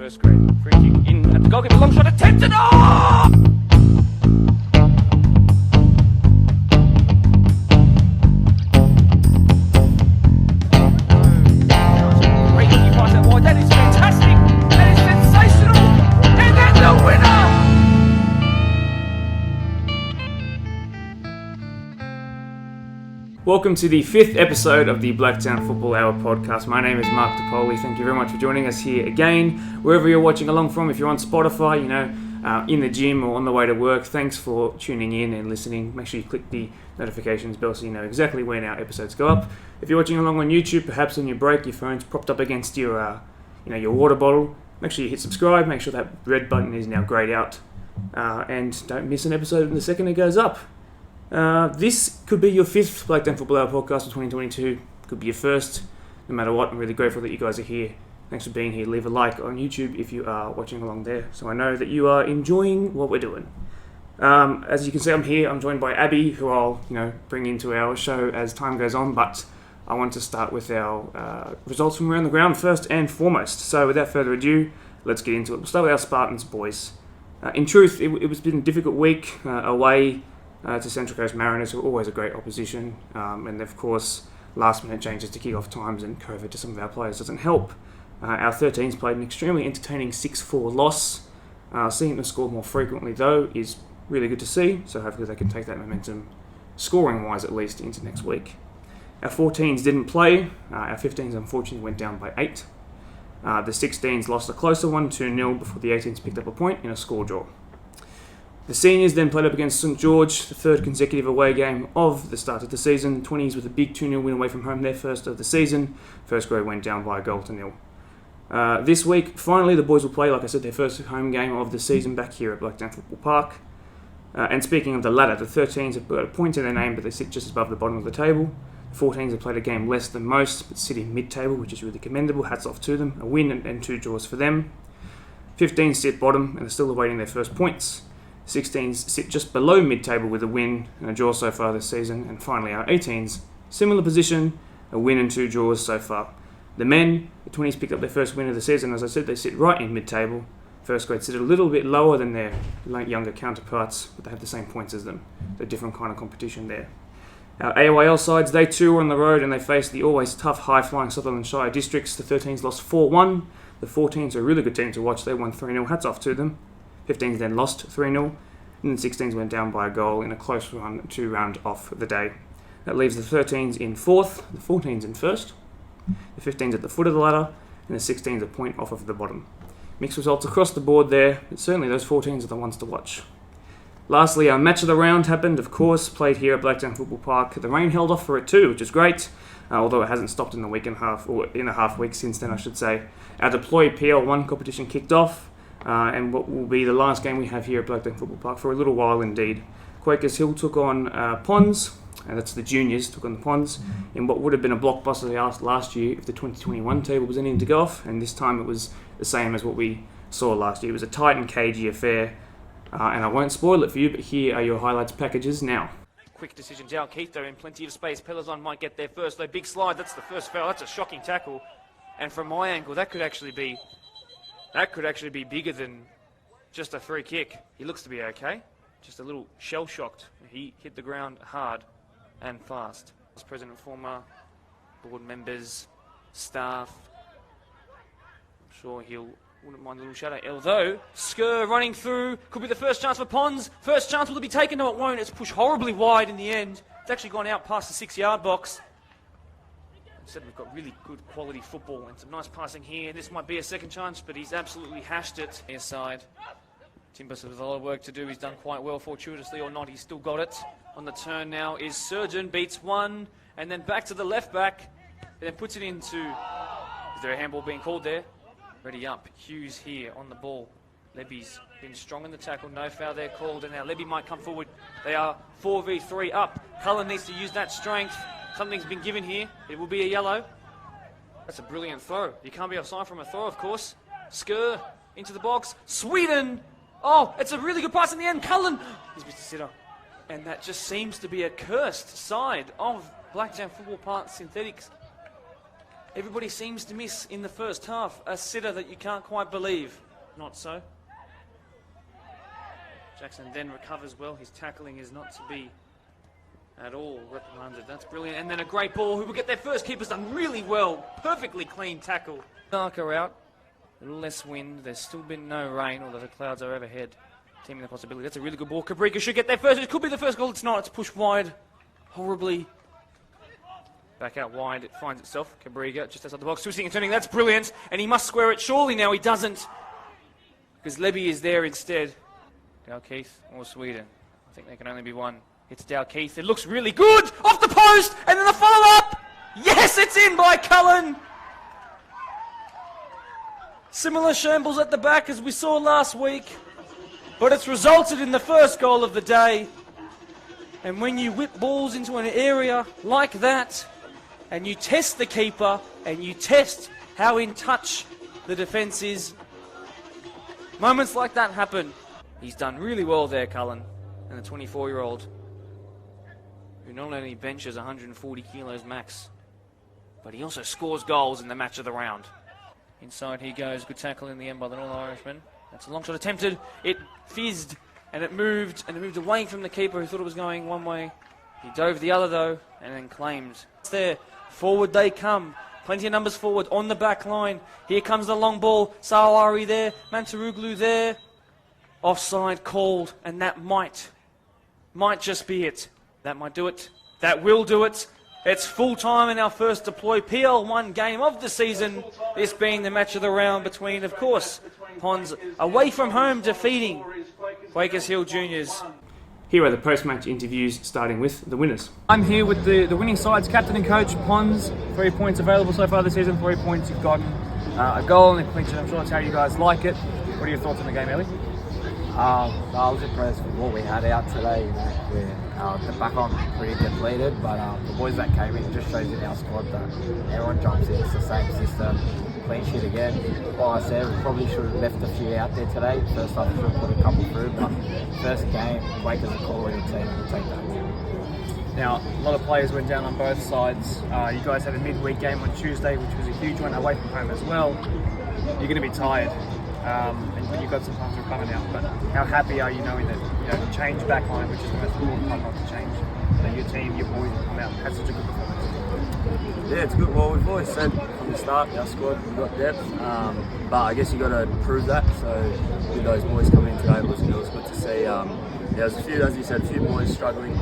first grade. Free kick in at the goalkeeper, long shot attempted. Oh! Great looking pass out wide. That is fantastic. That is sensational. And then the winner. Welcome to the 5th episode of the Blacktown Football Hour podcast. My name is Mark DePoli. Thank you very much for joining us here again. Wherever you're watching along from, if you're on Spotify, in the gym or on the way to work, thanks for tuning in and listening. Make sure you click the notifications bell so you know exactly when our episodes go up. If you're watching along on YouTube, perhaps on your break, your phone's propped up against your water bottle, make sure you hit subscribe. Make sure that red button is now grayed out, and don't miss an episode the second it goes up. This could be your 5th Blacktown Football Hour podcast of 2022. Could be your first. No matter what, I'm really grateful that you guys are here. Thanks for being here. Leave a like on YouTube if you are watching along there, so I know that you are enjoying what we're doing. As you can see, I'm here. I'm joined by Abby, who I'll bring into our show as time goes on. But I want to start with our results from around the ground first and foremost. So without further ado, let's get into it. We'll start with our Spartans boys. In truth, it was been a difficult week away to Central Coast Mariners, who are always a great opposition, and of course last minute changes to kick-off times and COVID to some of our players doesn't help. Our 13s played an extremely entertaining 6-4 loss. Seeing them score more frequently though is really good to see, so hopefully they can take that momentum, scoring wise at least, into next week. Our 14s didn't play. Our 15s unfortunately went down by 8. The 16s lost a closer one, 2-0, before the 18s picked up a point in a score draw. The seniors then played up against St George, the 3rd consecutive away game of the start of the season. 20s with a big 2-0 win away from home, their first of the season. First grade went down by a goal to 0. This week, finally, the boys will play, like I said, their first home game of the season back here at Blacktown Football Park. And speaking of the latter, the 13s have got a point in their name, but they sit just above the bottom of the table. The 14s have played a game less than most, but sit in mid-table, which is really commendable. Hats off to them. A win and 2 draws for them. 15s sit bottom and are still awaiting their first points. 16s sit just below mid-table with a win and a draw so far this season. And finally our 18s, similar position, a win and 2 draws so far. The men, the 20s picked up their first win of the season. As I said, they sit right in mid-table. First grade sit a little bit lower than their younger counterparts, but they have the same points as them. So a different kind of competition there. Our AYL sides, they too are on the road and they face the always tough, high-flying Sutherland Shire districts. The 13s lost 4-1. The 14s are a really good team to watch. They won 3-0. Hats off to them. 15s then lost 3-0, and the 16s went down by a goal in a close run to round off the day. That leaves the 13s in 4th, the 14s in 1st, the 15s at the foot of the ladder, and the 16s a point off of the bottom. Mixed results across the board there, but certainly those 14s are the ones to watch. Lastly, our match of the round happened, of course, played here at Blacktown Football Park. The rain held off for it too, which is great, although it hasn't stopped in the week and a half, or in a half week since then I should say. Our deployed PL1 competition kicked off, and what will be the last game we have here at Blacktown Football Park for a little while indeed. Quakers Hill took on Ponds, and that's the juniors took on the Ponds, in what would have been a blockbuster last year if the 2021 table was anything to go off, and this time it was the same as what we saw last year. It was a tight and cagey affair, and I won't spoil it for you, but here are your highlights packages now. Quick decisions out. Keith, they're in plenty of space. Pelazon might get there first, though. Big slide, that's the first foul. That's a shocking tackle, and from my angle, that could actually be bigger than just a free kick. He looks to be okay. Just a little shell-shocked. He hit the ground hard and fast. President, former board members, staff. I'm sure wouldn't mind a little shadow. Although, Skur running through. Could be the first chance for Ponds. First chance, will it be taken? No, it won't. It's pushed horribly wide in the end. It's actually gone out past the 6-yard box. Said we've got really good quality football and some nice passing here. This might be a second chance, but he's absolutely hashed it. Near side. Timbers has a lot of work to do. He's done quite well, fortuitously or not. He's still got it. On the turn now is Surgeon, beats one, and then back to the left back, and then puts it into... Is there a handball being called there? Ready up. Hughes here on the ball. Lebby's been strong in the tackle. No foul there called, and now Lebby might come forward. They are 4v3 up. Cullen needs to use that strength. Something's been given here. It will be a yellow. That's a brilliant throw. You can't be offside from a throw, of course. Skur into the box. Sweden! Oh, it's a really good pass in the end. Cullen! He's Mr. Sitter. And that just seems to be a cursed side of Blacktown Football Park Synthetics. Everybody seems to miss in the first half. A sitter that you can't quite believe. Not so. Jackson then recovers well. His tackling is not to be at all reprimanded. That's brilliant. And then a great ball. Who will get their first? Keeper's done really well. Perfectly clean tackle. Darker out. A little less wind. There's still been no rain, although the clouds are overhead. Teaming the possibility. That's a really good ball. Cabrica should get there first. It could be the first goal. It's not. It's pushed wide. Horribly. Back out wide. It finds itself. Cabrica just outside the box. Twisting and turning. That's brilliant. And he must square it. Surely now he doesn't. Because Levy is there instead. Dalkeith or Sweden. I think there can only be one. It's Dalkeith. It looks really good. Off the post. And then the follow-up. Yes, it's in by Cullen. Similar shambles at the back as we saw last week. But it's resulted in the first goal of the day. And when you whip balls into an area like that, and you test the keeper, and you test how in touch the defence is, moments like that happen. He's done really well there, Cullen, and the 24-year-old, who not only benches 140 kilos max, but he also scores goals in the match of the round. Inside he goes. Good tackle in the end by the Northern Irishman. That's a long shot attempted. It fizzed and it moved away from the keeper who thought it was going one way. He dove the other though and then claimed. It's there. Forward they come. Plenty of numbers forward on the back line. Here comes the long ball. Sawari there. Mantaruglu there. Offside called, and that might just be it. That might do it. That will do it. It's full time in our first deploy PL1 game of the season. This being the match of the round between, of course, Ponds away from home defeating Quakers Hill Juniors. Here are the post-match interviews, starting with the winners. I'm here with the winning side's captain and coach, Ponds. 3 points available so far this season. 3 points you've gotten. A goal and a clinch. I'm sure that's how you guys like it. What are your thoughts on the game, Ellie? I was impressed with what we had out today. The back on pretty depleted, but the boys that came in just shows in our squad that everyone jumps in. It's the same system. Clean sheet again. Like I said, we probably should have left a few out there today. First half, we should have put a couple through, but first game, Quakers a quality team. We'll take that win. Now, a lot of players went down on both sides. You guys had a midweek game on Tuesday, which was a huge one, away from home as well. You're going to be tired. And you've got some time to recover now, but how happy are you knowing that the change back line, which is the most important part, not to change, that your team, your boys have come out and had such a good performance? Yeah, it's good. Well, we've always said from the start, our squad, we've got depth, but I guess you've got to prove that. So with those boys coming in today, it was good to see. There's a few, as you said, a few boys struggling.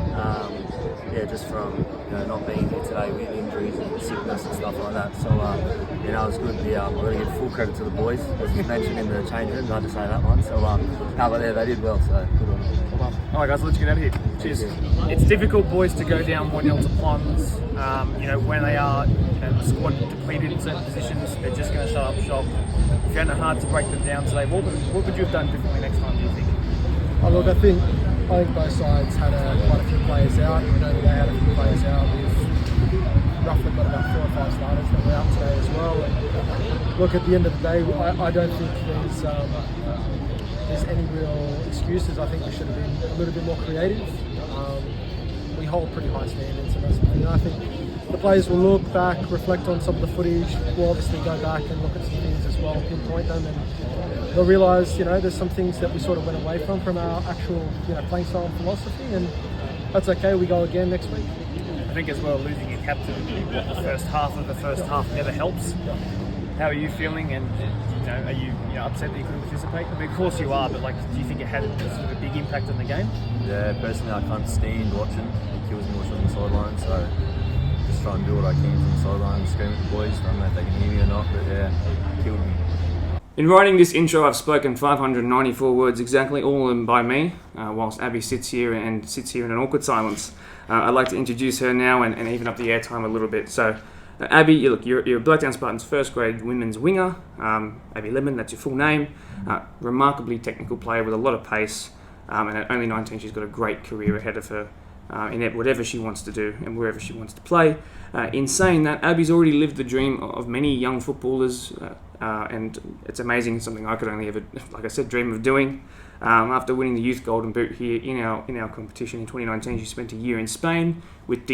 Just from not being here today with injuries and sickness and stuff like that. So it was good. I'm going to give full credit to the boys, as was mentioned in the change room. I had to say that one. So they did well. So good on them. Well, all right, guys, let's get out of here. Cheers. It's difficult, boys, to go down 1-0 to Ponds. When they are the squad depleted in certain positions, they're just going to shut up shop. If you found it hard to break them down today, what would you have done differently next time, do you think? Oh, look, I think both sides had quite a few players out. We know that they had a few players out. We've roughly got about 4 or 5 starters that were out today as well. And look, at the end of the day, I don't think there's any real excuses. I think we should have been a little bit more creative. We hold pretty high standards, and that's something I think the players will look back, reflect on some of the footage. We'll obviously go back and look at some things as well, pinpoint them, and they'll realise, there's some things that we sort of went away from our actual, playing style and philosophy, and that's okay. We go again next week. I think as well, losing your captain the first half of the first half never helps. How are you feeling, and are you upset that you couldn't participate? I mean, of course you are, but do you think it had sort of a big impact on the game? Yeah, personally I can't stand watching. It kills me watching on the sideline, so just try and do what I can from the sideline, scream at the boys. I don't know if they can hear me or not, but yeah, it killed me. In writing this intro, I've spoken 594 words exactly, all of them by me, whilst Abby sits here in an awkward silence. I'd like to introduce her now and even up the airtime a little bit. So, Abby, you're Blacktown Spartans first grade women's winger. Abby Lemon, that's your full name. Remarkably technical player with a lot of pace. And at only 19, she's got a great career ahead of her in whatever she wants to do and wherever she wants to play. In saying that, Abby's already lived the dream of many young footballers, and it's amazing. It's something I could only ever, like I said, dream of doing. After winning the Youth Golden Boot here in our competition in 2019, she spent a year in Spain with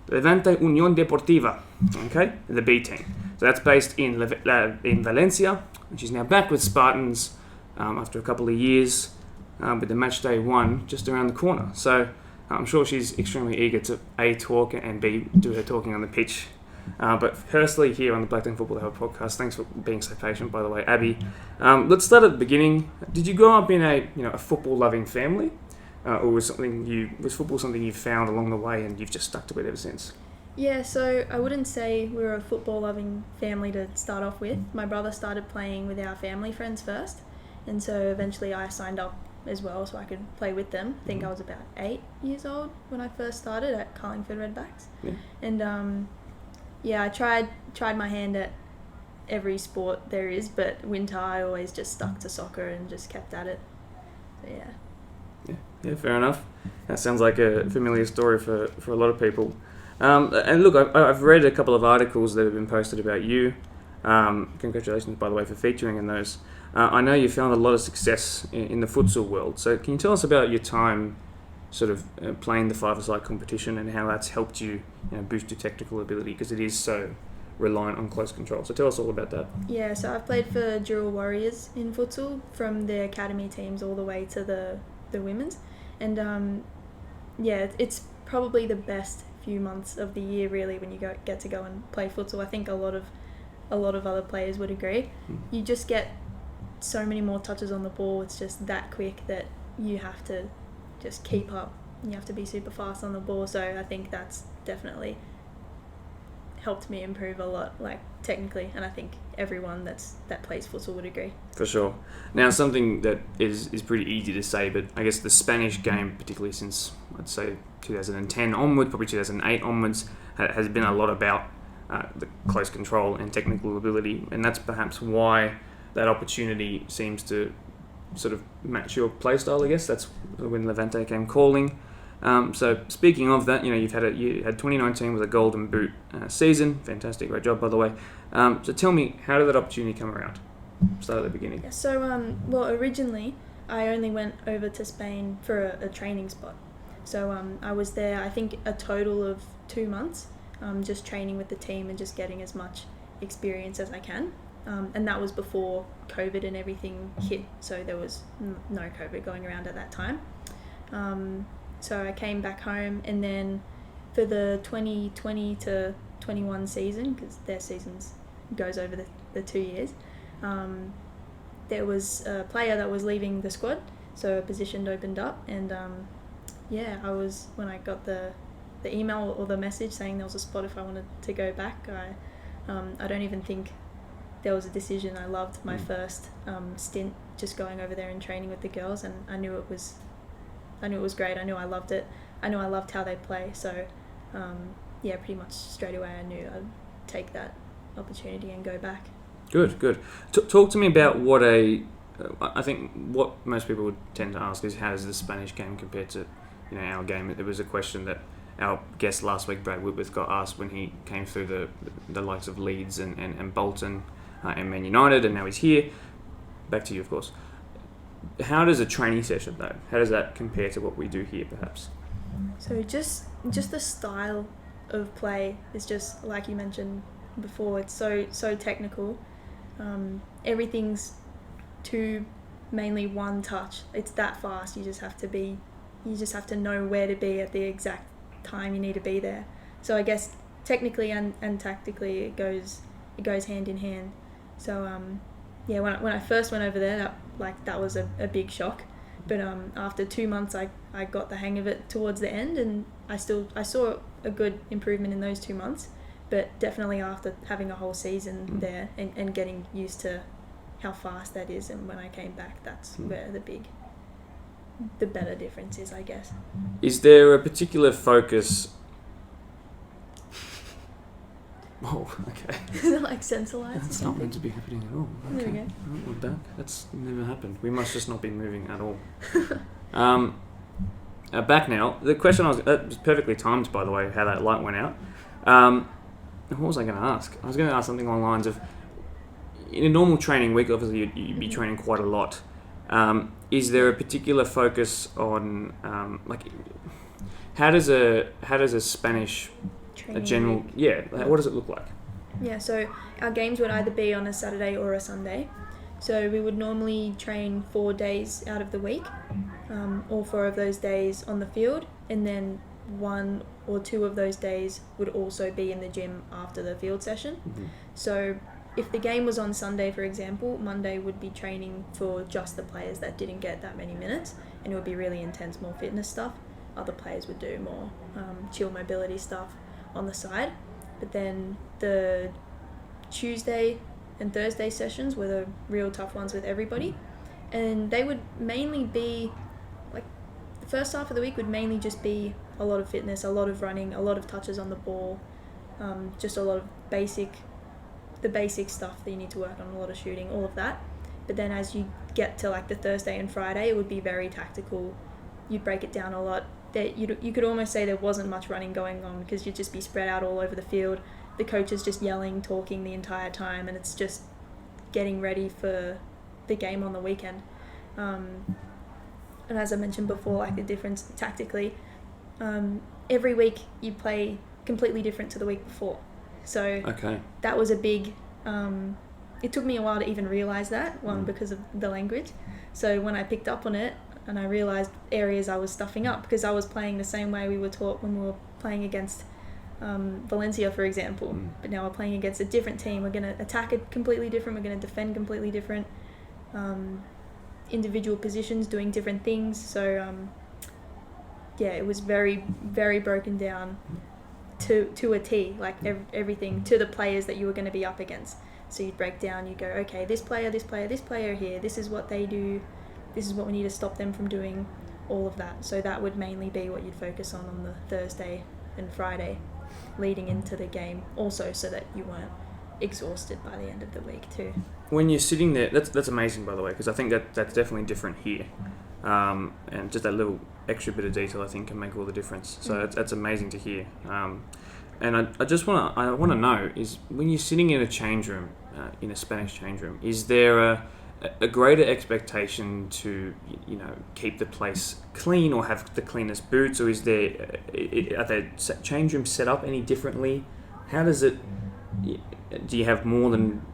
Levante Unión Deportiva, okay, the B team. So that's based in Valencia, and she's now back with Spartans after a couple of years with the match day 1 just around the corner. So I'm sure she's extremely eager to A, talk, and B, do her talking on the pitch. But firstly, here on the Blacktown Football Hour podcast, thanks for being so patient, by the way, Abby. Let's start at the beginning. Did you grow up in a football-loving family, or was football something you found along the way and you've just stuck to it ever since? Yeah, so I wouldn't say we were a football-loving family to start off with. My brother started playing with our family friends first, and so eventually I signed up as well so I could play with them. I think I was about 8 years old when I first started at Carlingford Redbacks. Yeah. And I tried my hand at every sport there is, but winter I always just stuck to soccer and just kept at it. So Yeah, fair enough. That sounds like a familiar story for a lot of people. And look, I've read a couple of articles that have been posted about you. Congratulations, by the way, for featuring in those. I know you found a lot of success in the futsal world. So can you tell us about your time sort of playing the five-a-side competition and how that's helped you, boost your technical ability, because it is so reliant on close control. So tell us all about that. Yeah, so I've played for Dural Warriors in futsal from the academy teams all the way to the women's. And it's probably the best few months of the year really when you get to go and play futsal. I think a lot of other players would agree. You just get so many more touches on the ball. It's just that quick that you have to just keep up. You have to be super fast on the ball. So I think that's definitely helped me improve a lot, like technically, and I think everyone that plays futsal would agree. For sure. Now, something that is pretty easy to say, but I guess the Spanish game, particularly since I'd say 2010 onwards, probably 2008 onwards, has been a lot about the close control and technical ability, and that's perhaps why that opportunity seems to sort of match your play style, I guess. That's when Levante came calling. So speaking of that, you had 2019 with a Golden Boot season. Fantastic, great job, by the way. So tell me, how did that opportunity come around? Start at the beginning. Yeah, so, originally I only went over to Spain for a training spot. So I was there, I think, a total of 2 months, just training with the team and just getting as much experience as I can. And that was before COVID and everything hit, so there was no COVID going around at that time. So I came back home, and then for the 2020 to 21 season, because their seasons goes over the 2 years, there was a player that was leaving the squad, so a position opened up, and I was, when I got the email or the message saying there was a spot if I wanted to go back, I don't even think there was a decision. I loved my first stint just going over there and training with the girls, and I knew it was great. I knew I loved it. I knew I loved how they play. So, pretty much straight away I knew I'd take that opportunity and go back. Good. Talk to me about what I think what most people would tend to ask is, how does the Spanish game compare to our game? There was a question that our guest last week, Brad Whitworth, got asked when he came through the likes of Leeds and Bolton and Man United, and now he's here. Back to you, of course. How does a training session, though, how does that compare to what we do here, perhaps? So just the style of play is just, like you mentioned before, it's so technical. Everything's mainly one touch. It's that fast. You just have to know where to be at the exact time you need to be there. So I guess technically and tactically it goes hand in hand. So when I first went over there, that was a big shock. But after 2 months, I got the hang of it towards the end, and I saw a good improvement in those 2 months. But definitely after having a whole season there and getting used to how fast that is, and when I came back, that's where the better difference is, I guess. Is there a particular focus? Oh, okay. Is it like sensorized? That's not meant to be happening at all. Okay. There we go. Oh, we're back. That's never happened. We must just not be moving at all. Back now. The question that was perfectly timed, by the way, how that light went out. What was I going to ask? I was going to ask something along the lines of, in a normal training week, obviously you'd be training quite a lot. Is there a particular focus on how does a Spanish training a general, week. what does it look like? Yeah, so our games would either be on a Saturday or a Sunday. So we would normally train 4 days out of the week, all 4 of those days on the field, and then 1 or 2 of those days would also be in the gym after the field session. So if the game was on Sunday, for example, Monday would be training for just the players that didn't get that many minutes, and it would be really intense, more fitness stuff. Other players would do more chill mobility stuff on the side. But then the Tuesday and Thursday sessions were the real tough ones with everybody, and they would mainly be like the first half of the week would mainly just be a lot of fitness, a lot of running, a lot of touches on the ball, just a lot of the basic stuff that you need to work on, a lot of shooting, all of that. But then as you get to like the Thursday and Friday, it would be very tactical. You'd break it down a lot. That you could almost say there wasn't much running going on because you'd just be spread out all over the field. The coach is just yelling, talking the entire time, and it's just getting ready for the game on the weekend. And as I mentioned before, like the difference tactically, every week you play completely different to the week before. So that was a big, it took me a while to even realise that, because of the language. So when I picked up on it and I realised areas I was stuffing up, because I was playing the same way we were taught when we were playing against Valencia, for example, but now we're playing against a different team. We're going to attack it completely different, we're going to defend completely different, individual positions doing different things. So it was very, very broken down to a T, like everything to the players that you were going to be up against. So you'd break down, you go, okay, this player here, this is what they do, this is what we need to stop them from doing, all of that. So that would mainly be what you'd focus on the Thursday and Friday leading into the game, also so that you weren't exhausted by the end of the week too. When you're sitting there, that's amazing, by the way, because I think that's definitely different here, and just that little extra bit of detail I think can make all the difference. So that's amazing to hear. And I just want to know is, when you're sitting in a change room, in a Spanish change room, is there a greater expectation to keep the place clean or have the cleanest boots, or are the change rooms set up any differently? How does it? Do you have more than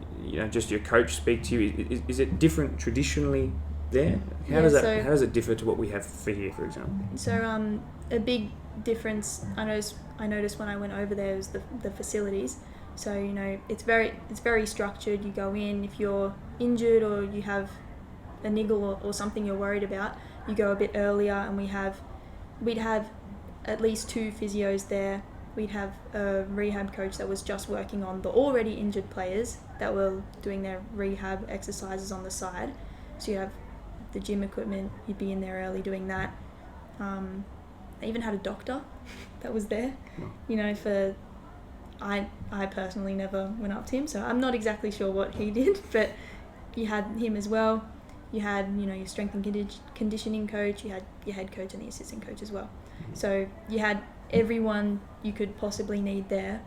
just your coach speak to you? Is it different traditionally there? How does it differ to what we have for here, for example? So a big difference I noticed when I went over there was the facilities. So it's very structured. You go in, if you're injured or you have a niggle or something you're worried about, you go a bit earlier, and we'd have at least 2 physios there. We'd have a rehab coach that was just working on the already injured players that were doing their rehab exercises on the side. So you have the gym equipment, you'd be in there early doing that. They even had a doctor that was there, for... I personally never went up to him, so I'm not exactly sure what he did, but you had him as well. You had, your strength and conditioning coach, you had your head coach and the assistant coach as well. So you had everyone you could possibly need there.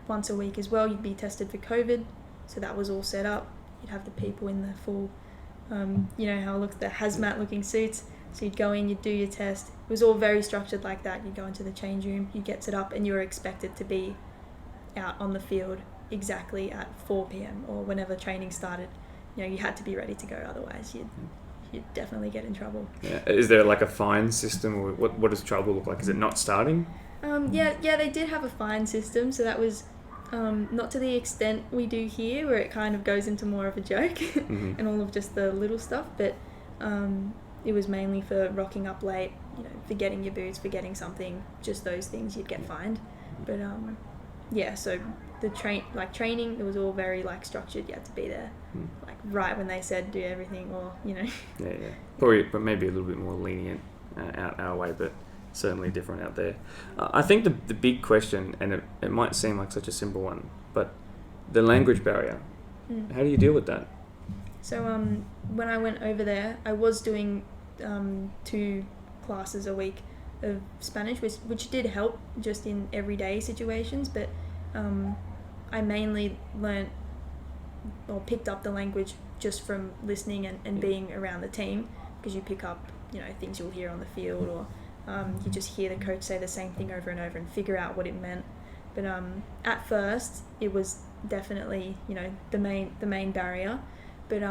Once a week as well, you'd be tested for COVID, so that was all set up. You'd have the people in the full, how it looks, the hazmat looking suits. So you'd go in, you'd do your test. It was all very structured like that. You'd go into the change room, you'd get set up, and you were expected to be out on the field exactly at 4 p.m. or whenever training started. You had to be ready to go, otherwise you'd definitely get in trouble. Yeah. Is there like a fine system, or what does trouble look like? Is it not starting? Yeah, they did have a fine system, so that was not to the extent we do here, where it kind of goes into more of a joke and all of just the little stuff, but it was mainly for rocking up late, forgetting your boots, forgetting something, just those things you'd get fined. But so the training, it was all very structured. You had to be there right when they said do everything, or probably, but maybe a little bit more lenient out our way, but certainly different out there. I think the big question, and it might seem like such a simple one, but the language barrier, how do you deal with that? So when I went over there, I was doing 2 classes a week of Spanish, which did help just in everyday situations, but I mainly learnt or picked up the language just from listening and being around the team, because you pick up things you'll hear on the field, or You just hear the coach say the same thing over and over and figure out what it meant. But at first, it was definitely, you know, the main barrier. But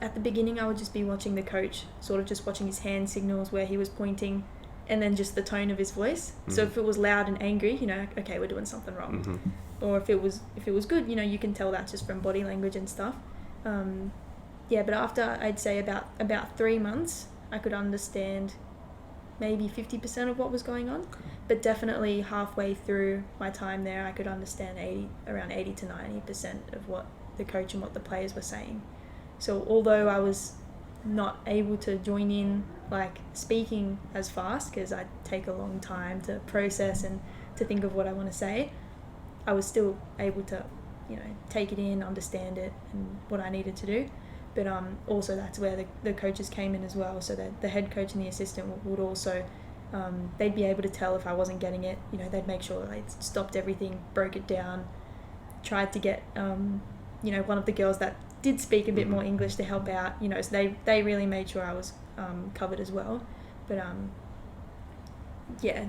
at the beginning, I would just be watching the coach, sort of just watching his hand signals where he was pointing, and then just the tone of his voice. So if it was loud and angry, you know, okay, we're doing something wrong. Or if it was good, you know, you can tell that just from body language and stuff. But after, I'd say about 3 months, I could understand maybe 50% of what was going on. But definitely halfway through my time there, I could understand around 80 to 90% of what the coach and what the players were saying. So although I was not able to join in like speaking as fast, because I take a long time to process and to think of what I want to say, I was still able to, you know, take it in, understand it, and what I needed to do. But also that's where the coaches came in as well. So that the head coach and the assistant would also, they'd be able to tell if I wasn't getting it. You know, they'd make sure I stopped everything, broke it down, tried to get, you know, one of the girls that did speak a bit more English to help out. You know, so they really made sure I was covered as well. But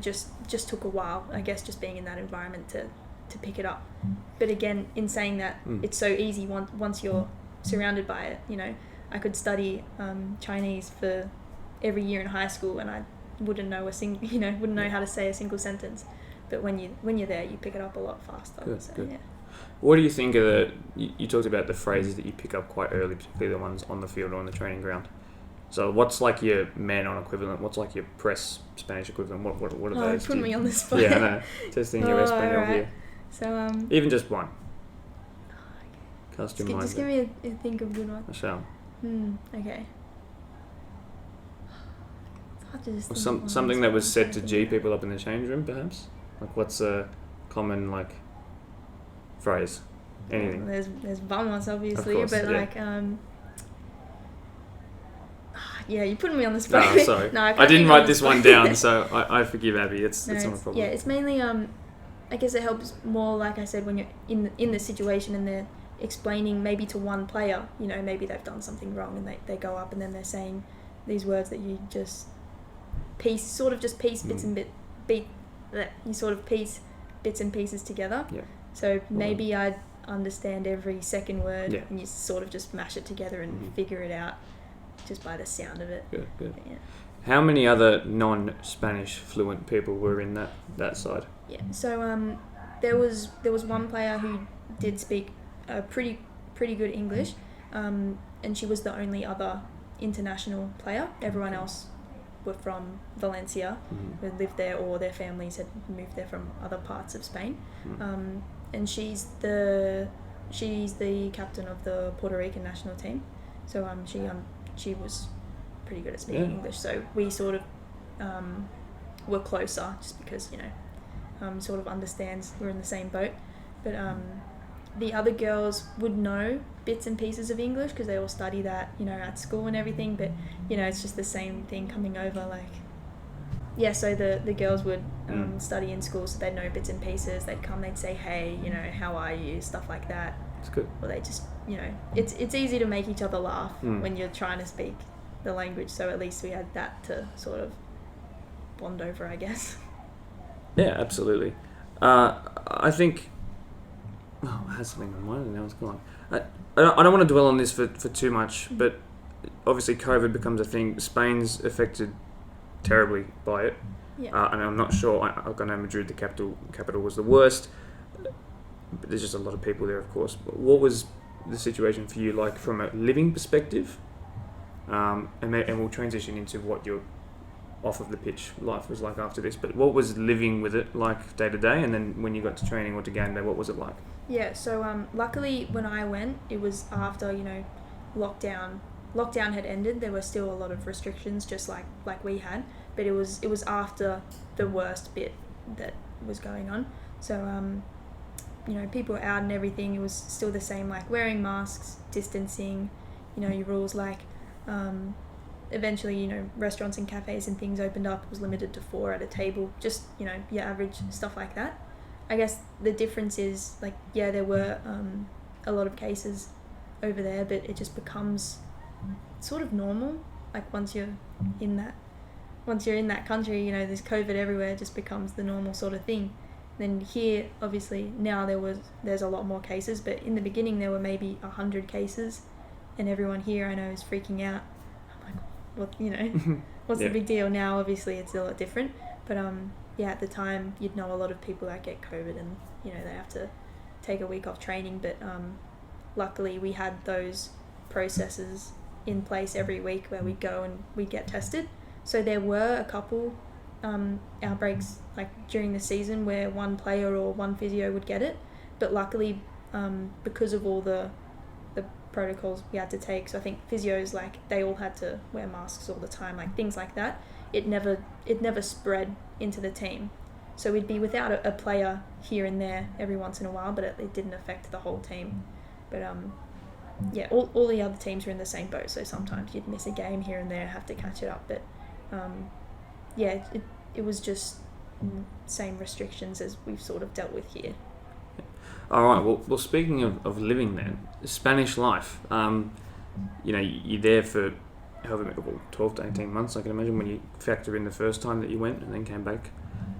just took a while, I guess, just being in that environment to pick it up. But again, in saying that, it's so easy once you're surrounded by it. You know, I could study Chinese for every year in high school, and I wouldn't know wouldn't know how to say a single sentence. But when you're there, you pick it up a lot faster. Good. Yeah. What do you think of you talked about the phrases that you pick up quite early, particularly the ones on the field or on the training ground. So what's like your man-on equivalent? What's like your press Spanish equivalent? What are those? Put me on the spot. Yeah, I know. Testing your Espanol right. here. So even just one. Cast your mind. Just give me a think of a good one. I shall. Okay. It's hard to just think of Something that was said to G people up in the change room, perhaps. Like what's a common like phrase? Anything. Well, there's vamos obviously, course, but yeah. like yeah, you're putting me on the spot. No, sorry. No, I didn't write this one down, so I forgive Abby. It's not a problem. Yeah, it's mainly I guess it helps more, like I said, when you're in the situation and they're explaining maybe to one player, you know, maybe they've done something wrong and they go up and then they're saying these words that you just piece bits and you sort of piece bits and pieces together. Yeah. So maybe I'd understand every second word, Yeah. and you sort of just mash it together and figure it out just by the sound of it. Good. Yeah. How many other non-Spanish fluent people were in that side? Yeah. So there was one player who did speak pretty good English, and she was the only other international player. Everyone else were from Valencia, who lived there, or their families had moved there from other parts of Spain. And she's the captain of the Puerto Rican national team. So she was pretty good at speaking English. So we sort of were closer, just because, you know, sort of understands we're in the same boat. But the other girls would know bits and pieces of English because they all study that, you know, at school and everything. But, you know, it's just the same thing coming over, like. Yeah, so the girls would study in school, so they'd know bits and pieces. They'd come, they'd say, hey, you know, how are you, stuff like that. It's good. Or they just, you know, it's easy to make each other laugh when you're trying to speak the language, so at least we had that to sort of bond over, I guess. Yeah, absolutely. I think... Oh, I had something in mind and now it's gone. I don't want to dwell on this for too much, but obviously COVID becomes a thing. Spain's affected terribly by it. Yeah. And I'm not sure. I know Madrid, the capital was the worst. But there's just a lot of people there, of course. But what was the situation for you like from a living perspective? And we'll transition into what your off of the pitch life was like after this. But what was living with it like day to day? And then when you got to training or to game day, what was it like? Yeah, so luckily when I went, it was after, you know, lockdown had ended. There were still a lot of restrictions, just like we had, but it was after the worst bit that was going on. So you know, people were out and everything. It was still the same, like wearing masks, distancing, you know, your rules. Like eventually, you know, restaurants and cafes and things opened up. It was limited to 4 at a table, just, you know, your average stuff like that. I guess the difference is, like, yeah, there were a lot of cases over there, but it just becomes sort of normal, like, once you're in that once you're in that country, there's COVID everywhere, it just becomes the normal sort of thing. Then here, obviously, now there's a lot more cases, but in the beginning there were maybe 100 cases, and everyone here I know is freaking out. I'm like, what's the big deal? Now, obviously, it's a lot different, but at the time, you'd know a lot of people that get COVID, and they have to take a week off training, but luckily we had those processes in place every week where we'd go and we'd get tested. So there were a couple outbreaks like during the season where one player or one physio would get it, but luckily because of all the protocols we had to take, so I think physios, like, they all had to wear masks all the time, like things like that, it never spread into the team. So we'd be without a player here and there every once in a while, but it didn't affect the whole team. But all the other teams were in the same boat, so sometimes you'd miss a game here and there, have to catch it up, but it was just same restrictions as we've sort of dealt with here. All right. Well, speaking of living there, Spanish life. You're there for however 12 to 18 months, I can imagine, when you factor in the first time that you went and then came back.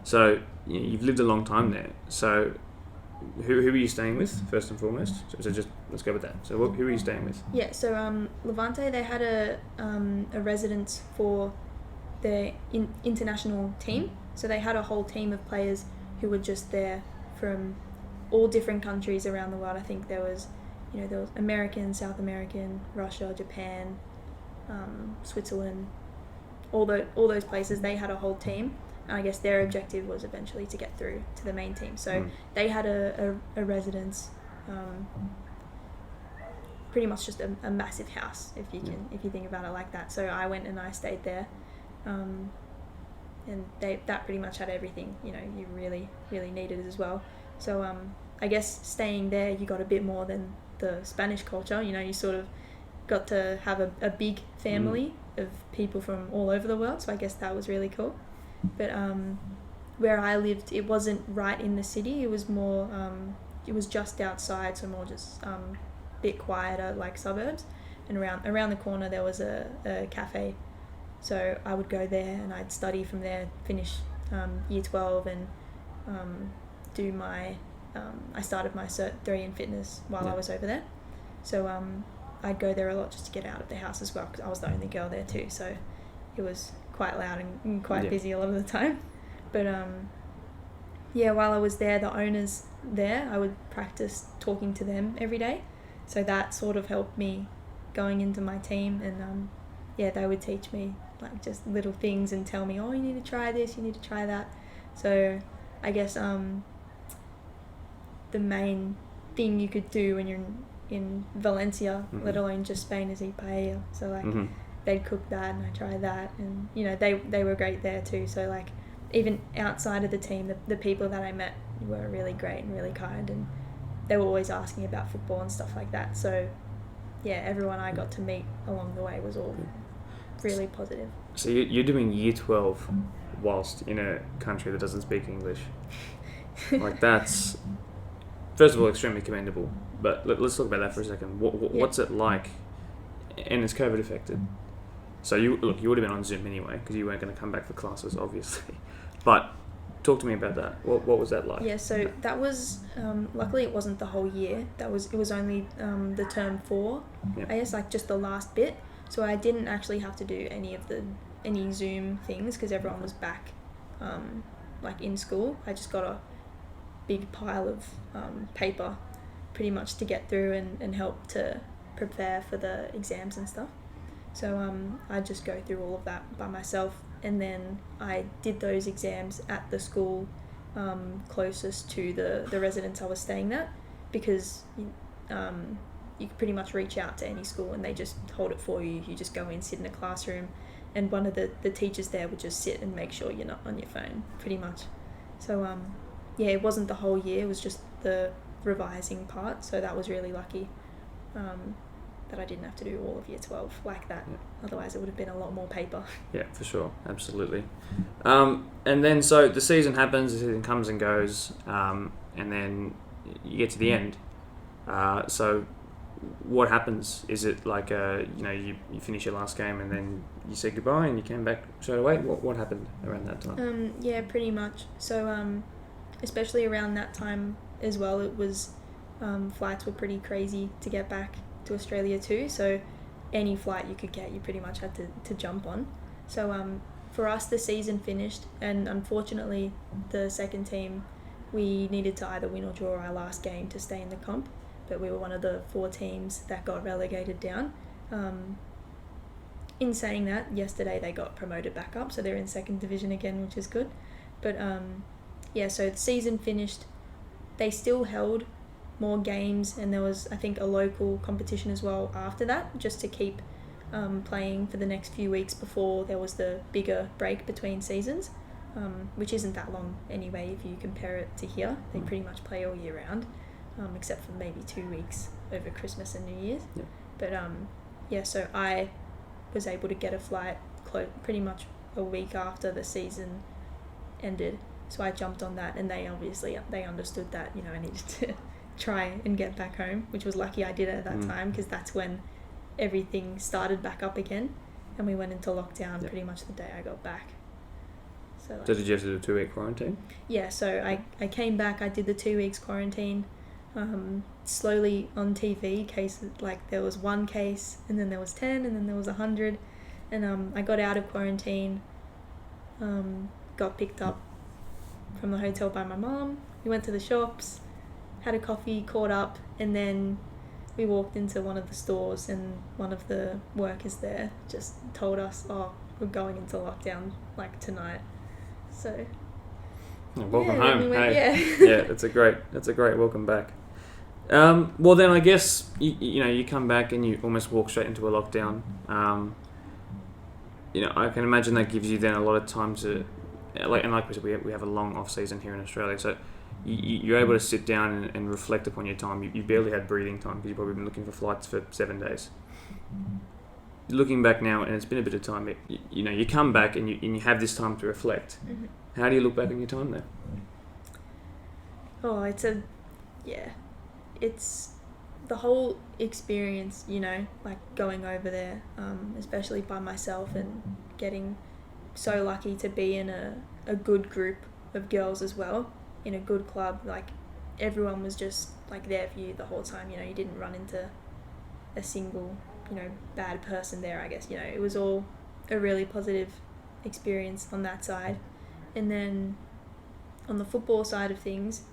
So you've lived a long time there. So who were you staying with first and foremost? So just let's go with that. So who were you staying with? Yeah. So Levante, they had a residence for their international team. So they had a whole team of players who were just there from all different countries around the world. I think there was American, South American, Russia, Japan, Switzerland, all those places. They had a whole team, and I guess their objective was eventually to get through to the main team. So they had a residence, pretty much just a massive house, if you think about it like that. So I went and I stayed there, and that pretty much had everything you really needed as well. So I guess staying there, you got a bit more than the Spanish culture. You sort of got to have a big family of people from all over the world. So I guess that was really cool. But where I lived, it wasn't right in the city. It was more, it was just outside, so more just a bit quieter, like suburbs. And around the corner there was a cafe. So I would go there and I'd study from there, finish year 12, and do my I started my Cert 3 in fitness while I was over there. So I'd go there a lot just to get out of the house as well, because I was the only girl there too, so it was quite loud and quite busy a lot of the time. But while I was there, the owners there, I would practice talking to them every day, so that sort of helped me going into my team. And they would teach me like just little things and tell me, oh, you need to try this, you need to try that. So I guess the main thing you could do when you're in Valencia, let alone just Spain, is eat paella. So like they'd cook that and I tried that, and they were great there too. So like even outside of the team, the people that I met were really great and really kind, and they were always asking about football and stuff like that. So everyone I got to meet along the way was all really positive. So you're doing year 12 whilst in a country that doesn't speak English. Like, that's, first of all, extremely commendable. But let's talk about that for a second. What's it like? And is COVID affected? So you would have been on Zoom anyway, because you weren't going to come back for classes, obviously. But talk to me about that. What was that like? Yeah, so that was, luckily it wasn't the whole year. It was only the term 4, I guess, like just the last bit. So I didn't actually have to do any Zoom things because everyone was back like in school. I just got a big pile of paper pretty much to get through and help to prepare for the exams and stuff. So I just go through all of that by myself, and then I did those exams at the school closest to the residence I was staying at, because you can pretty much reach out to any school and they just hold it for you. You just go in, sit in a classroom, and one of the teachers there would just sit and make sure you're not on your phone, pretty much. So it wasn't the whole year, it was just the revising part, so that was really lucky that I didn't have to do all of year 12 like that. Otherwise it would have been a lot more paper. Yeah, for sure, absolutely. And then so the season happens, the season comes and goes, and then you get to the end. So what happens? Is it like you finish your last game and then you said goodbye and you came back straight away? What happened around that time? Yeah, pretty much. So especially around that time as well, it was flights were pretty crazy to get back to Australia too. So any flight you could get, you pretty much had to jump on. So for us, the season finished, and unfortunately, the second team, we needed to either win or draw our last game to stay in the comp. But we were one of the 4 teams that got relegated down. In saying that, yesterday they got promoted back up, so they're in second division again, which is good. But so the season finished. They still held more games, and there was, I think, a local competition as well after that, just to keep playing for the next few weeks before there was the bigger break between seasons, which isn't that long anyway if you compare it to here. They pretty much play all year round. Except for maybe 2 weeks over Christmas and New Year's. Yeah. But so I was able to get a flight pretty much a week after the season ended. So I jumped on that, and they understood that, I needed to try and get back home, which was lucky I did at that time, because that's when everything started back up again, and we went into lockdown pretty much the day I got back. So did you have to do a 2-week quarantine? Yeah, so I came back, I did the 2 weeks quarantine. Slowly on TV, cases, like there was 1 case, and then there was 10, and then there was 100, and I got out of quarantine, got picked up from the hotel by my mum. We went to the shops, had a coffee, caught up, and then we walked into one of the stores, and one of the workers there just told us, we're going into lockdown like tonight. So welcome home. We went, yeah, that's a great welcome back. Well then I guess you come back and you almost walk straight into a lockdown. I can imagine that gives you then a lot of time to, like we said, we have a long off season here in Australia, so you're able to sit down and reflect upon your time. You barely had breathing time because you've probably been looking for flights for 7 days. Looking back now, and it's been a bit of time, you come back and you have this time to reflect. Mm-hmm. How do you look back on your time there? It's the whole experience, like going over there, especially by myself, and getting so lucky to be in a good group of girls as well, in a good club. Like everyone was just like there for you the whole time. You didn't run into a single bad person there. I guess it was all a really positive experience on that side. And then on the football side of things,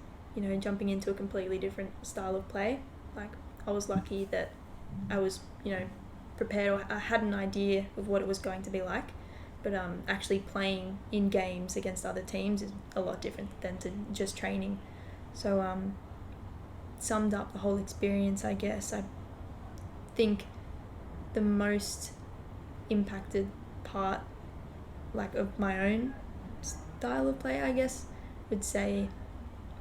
jumping into a completely different style of play, like I was lucky that I was prepared, or I had an idea of what it was going to be like. But actually playing in games against other teams is a lot different than to just training. So summed up the whole experience, I guess. I think the most impacted part, like, of my own style of play, I guess, would say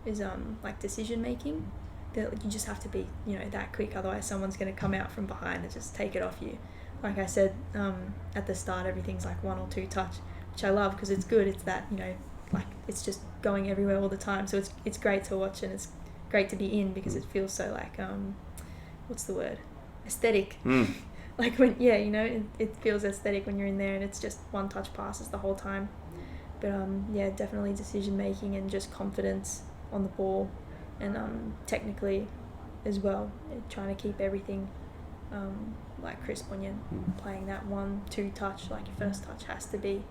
is like decision making. That you just have to be that quick, otherwise someone's going to come out from behind and just take it off you. Like I said at the start, everything's like 1 or 2 touch, which I love because it's good. It's that like it's just going everywhere all the time. So it's great to watch, and it's great to be in because it feels so like what's the word? Aesthetic. Like when it feels aesthetic when you're in there, and it's just 1 touch passes the whole time. But definitely decision making and just confidence on the ball, and technically as well, trying to keep everything like crisp when you're playing that 1-2 touch. Like your first touch has to be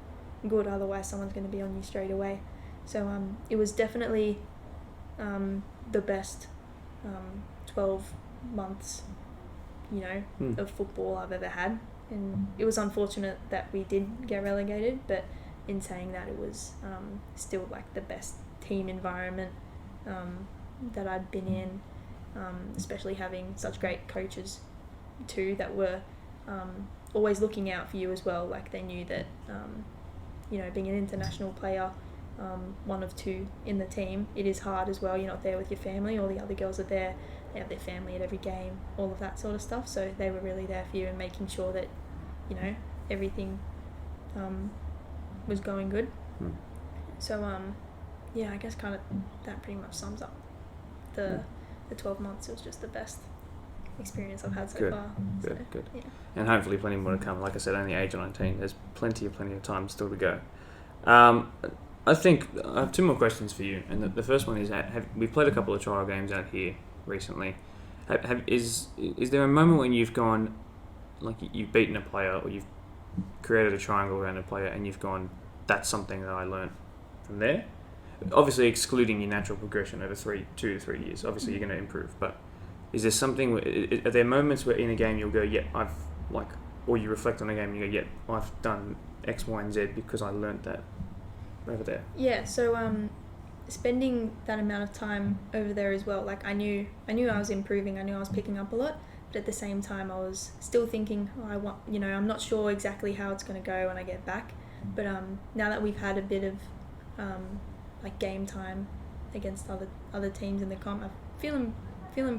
good, otherwise someone's going to be on you straight away. So it was definitely the best 12 months of football I've ever had, and it was unfortunate that we did get relegated, but in saying that, it was still like the best team environment that I'd been in, especially having such great coaches too that were always looking out for you as well. Like they knew that being an international player, 1 of 2 in the team, it is hard as well. You're not there with your family. All the other girls are there, they have their family at every game, all of that sort of stuff, so they were really there for you and making sure that everything was going good. So I guess kind of that pretty much sums up the 12 months. It was just the best. experience I've had so Good. far. Good. Yeah. And hopefully plenty more to come. Like I said, only age 19. There's plenty of time still to go. I think I have two more questions for you. And the first one is, we've played a couple of trial games out here recently. Is there a moment when you've gone, like you've beaten a player or you've created a triangle around a player and you've gone, that's something that I learned from there? Obviously excluding your natural progression over 2 to 3 years. Obviously you're going to improve, but is there something, are there moments where in a game you'll go, or you reflect on a game and you go, I've done X, Y, and Z because I learnt that over there? Yeah, so spending that amount of time over there as well, like I knew I was improving, I knew I was picking up a lot, but at the same time I was still thinking, I'm not sure exactly how it's going to go when I get back, but now that we've had a bit of like game time against other teams in the comp, I'm feeling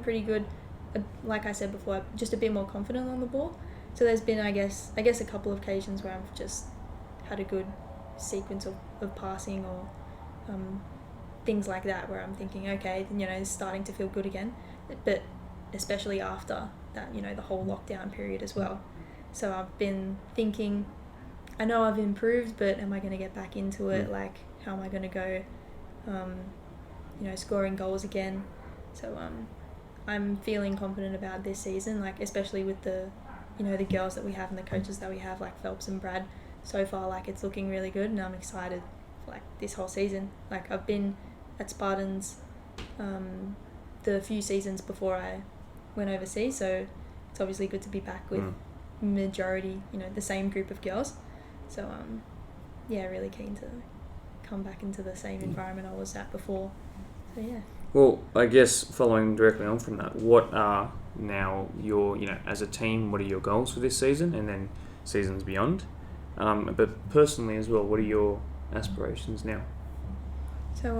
pretty good. Like I said before, just a bit more confident on the ball. So there's been, I guess a couple of occasions where I've just had a good sequence of passing or things like that, where I'm thinking, okay, it's starting to feel good again. But especially after that, the whole lockdown period as well. So I've been thinking, I know I've improved, but am I going to get back into it? Like, how am I going to go, scoring goals again? So I'm feeling confident about this season, like especially with the girls that we have and the coaches that we have, like Phelps and Brad. So far, like it's looking really good, and I'm excited for like this whole season. Like I've been at Spartans the few seasons before I went overseas, so it's obviously good to be back with majority, the same group of girls. So really keen to come back into the same environment I was at before. So yeah. Well, I guess following directly on from that, what are now your, as a team, what are your goals for this season and then seasons beyond? But personally as well, what are your aspirations now? So,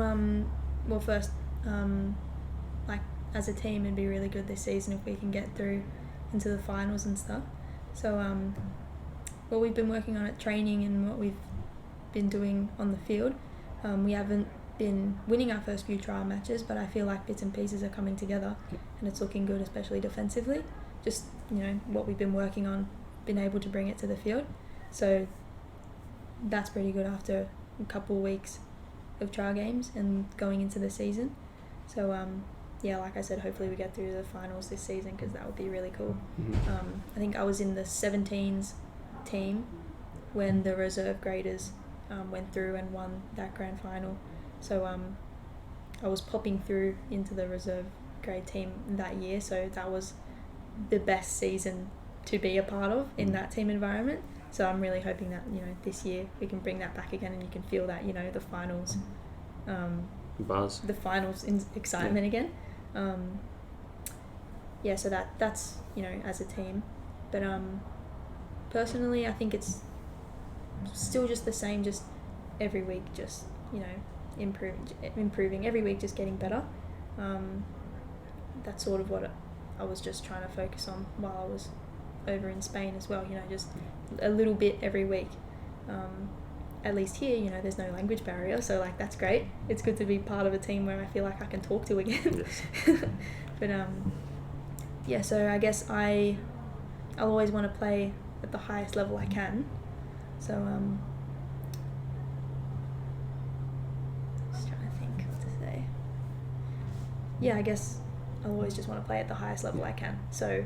well, first, like as a team, it'd be really good this season if we can get through into the finals and stuff. So, what we've been working on at training and what we've been doing on the field, we haven't been winning our first few trial matches, but I feel like bits and pieces are coming together and it's looking good, especially defensively. Just, what we've been working on, been able to bring it to the field. So that's pretty good after a couple of weeks of trial games and going into the season. So like I said, hopefully we get through the finals this season, because that would be really cool. I think I was in the 17s team when the reserve graders went through and won that grand final. So I was popping through into the reserve grade team that year, so that was the best season to be a part of in that team environment. So I'm really hoping that this year we can bring that back again and you can feel that the finals buzz, the finals excitement again. So that's as a team, but personally I think it's still just the same, just every week just improving every week, just getting better. That's sort of what I was just trying to focus on while I was over in Spain as well, just a little bit every week. At least here, there's no language barrier, so like that's great. It's good to be part of a team where I feel like I can talk to again. Yes. But so I guess I'll always want to play at the highest level I can. So just trying to think what to say. Yeah, I guess I'll always just want to play at the highest level I can. So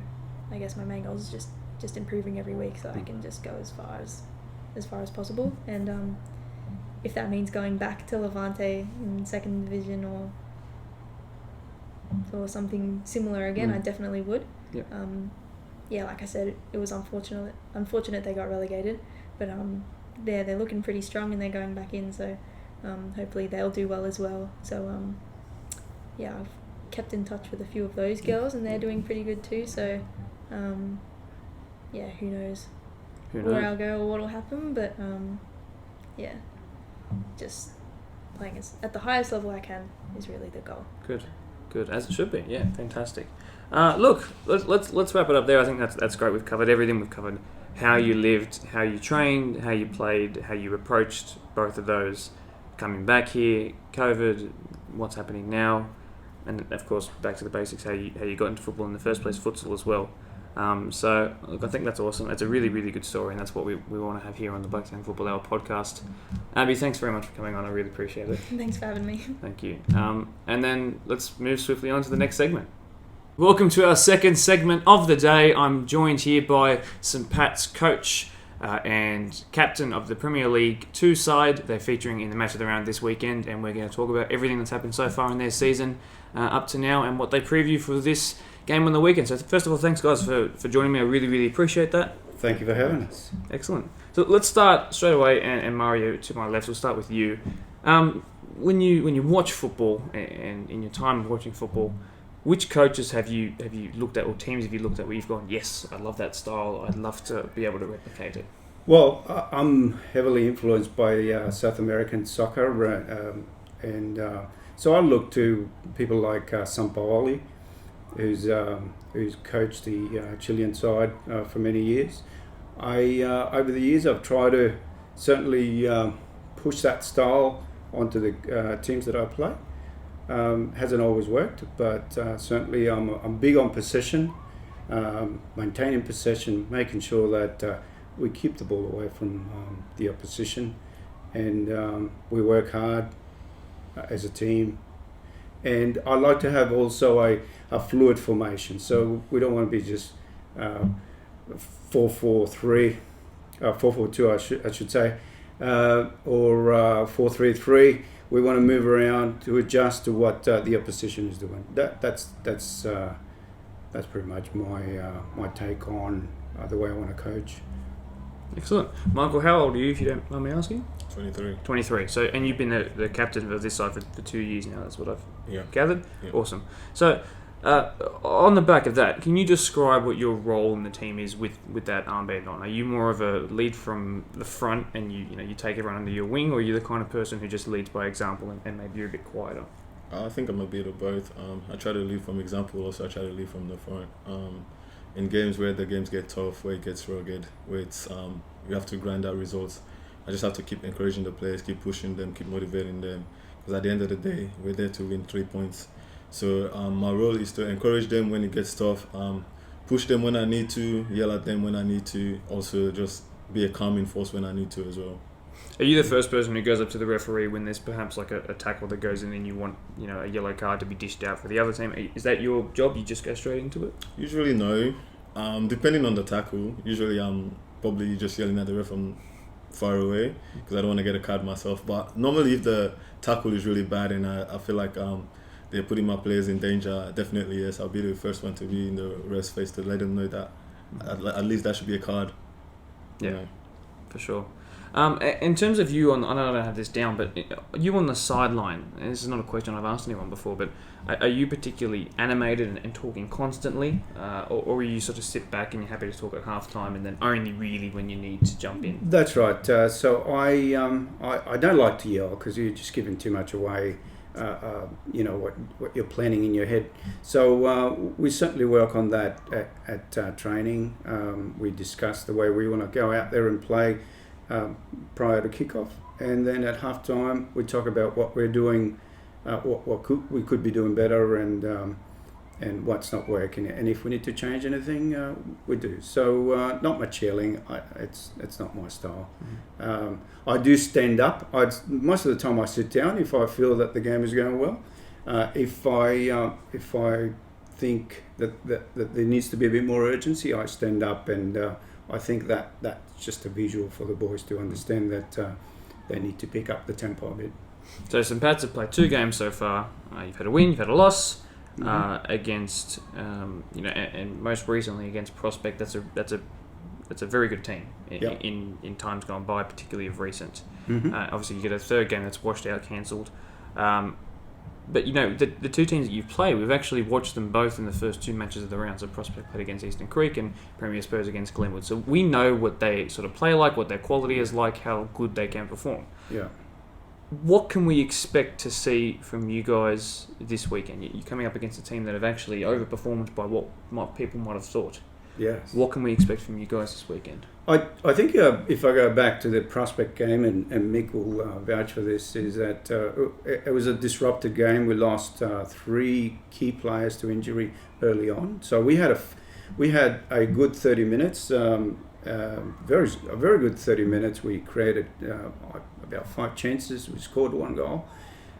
I guess my main goal is just improving every week, so I can just go as far as possible. And if that means going back to Levante in second division or something similar again, I definitely would. Like I said, it was unfortunate they got relegated, but they're looking pretty strong and they're going back in, so hopefully they'll do well as well. So I've kept in touch with a few of those girls and they're doing pretty good too, so who knows where I'll go or what'll happen, but just playing at the highest level I can is really the goal. Good, as it should be. Yeah, fantastic. Look, let's wrap it up there. I think that's great. We've covered everything. We've covered how you lived, how you trained, how you played, how you approached both of those. Coming back here, COVID, what's happening now. and of course back to the basics, how you got into football in the first place, futsal as well. So look, I think that's awesome. It's a really, really good story, and that's what we want to have here on the Blacktown Football Hour podcast. Abby, thanks very much for coming on. I really appreciate it. Thanks for having me. Thank you. And then let's move swiftly on to the next segment. Welcome to our second segment of the day. I'm joined here by St. Pat's coach and captain of the Premier League 2 side. They're featuring in the match of the round this weekend, and we're going to talk about everything that's happened so far in their season up to now and what they preview for this game on the weekend. So first of all, thanks guys for joining me. I really, really appreciate that. Thank you for having us. Excellent. So let's start straight away, and Mario, to my left, we'll start with you. When you watch football, and in your time of watching football, which coaches have you looked at, or teams have you looked at where you've gone, yes, I love that style, I'd love to be able to replicate it? Well, I'm heavily influenced by South American soccer, and so I look to people like Sampaoli, who's coached the Chilean side for many years. Over the years, I've tried to certainly push that style onto the teams that I play. Hasn't always worked, but certainly I'm big on possession, maintaining possession, making sure that we keep the ball away from the opposition, and we work hard as a team. And I like to have also a fluid formation, so we don't want to be just 4-4-3, 4-4-2 I should say, or 4-3-3. We want to move around to adjust to what the opposition is doing. That's pretty much my take on the way I want to coach. Excellent. Michael, how old are you, if you don't mind me asking? 23. 23. So, and you've been the captain of this side for 2 years now. That's what I've gathered. Yeah. Awesome. So, on the back of that, can you describe what your role in the team is with that armband on? Are you more of a lead from the front, and you take everyone under your wing, or are you the kind of person who just leads by example and maybe you're a bit quieter? I think I'm a bit of both. I try to lead from example, also I try to lead from the front. In games where the games get tough, where it gets rugged, where it's you have to grind out results, I just have to keep encouraging the players, keep pushing them, keep motivating them, because at the end of the day, we're there to win 3 points. So my role is to encourage them when it gets tough, push them when I need to, yell at them when I need to, also just be a calming force when I need to as well. Are you the first person who goes up to the referee when there's perhaps like a tackle that goes in and you want a yellow card to be dished out for the other team? Is that your job? You just go straight into it? Usually no. Depending on the tackle, usually I'm probably just yelling at the ref from far away because I don't want to get a card myself. But normally if the tackle is really bad and I feel like they're putting my players in danger, definitely yes, I'll be the first one to be in the ref's face to let them know that at least that should be a card. Yeah, for sure. In terms of you, I know I don't have this down, but you on the sideline, and this is not a question I've asked anyone before, but are you particularly animated and talking constantly, or you sort of sit back and you're happy to talk at halftime and then only really when you need to jump in? That's right. So I don't like to yell because you're just giving too much away, what you're planning in your head. So we certainly work on that at training. We discuss the way we want to go out there and play prior to kickoff, and then at halftime we talk about what we're doing, we could be doing better, and what's not working, and if we need to change anything, we do. So not much yelling. It's not my style. Mm-hmm. I do stand up. Most of the time I sit down if I feel that the game is going well. If I think that there needs to be a bit more urgency, I stand up, and I think that's just a visual for the boys to understand that they need to pick up the tempo a bit. So St. Pat's have played 2 games so far. You've had a win, you've had a loss against, and most recently against Prospect. That's a very good team in times gone by, particularly of recent. Mm-hmm. Obviously, you get a 3rd game that's washed out, cancelled. But the 2 teams that you've played, we've actually watched them both in the first 2 matches of the round. So Prospect played against Eastern Creek and Premier Spurs against Glenwood. So we know what they sort of play like, what their quality is like, how good they can perform. Yeah. What can we expect to see from you guys this weekend? You're coming up against a team that have actually overperformed by what people might have thought. Yes. What can we expect from you guys this weekend? I think if I go back to the prospect game, and Mick will vouch for this, is that it was a disrupted game. We lost 3 key players to injury early on. So we had a good 30 minutes, a very good 30 minutes. We created about 5 chances. We scored 1 goal,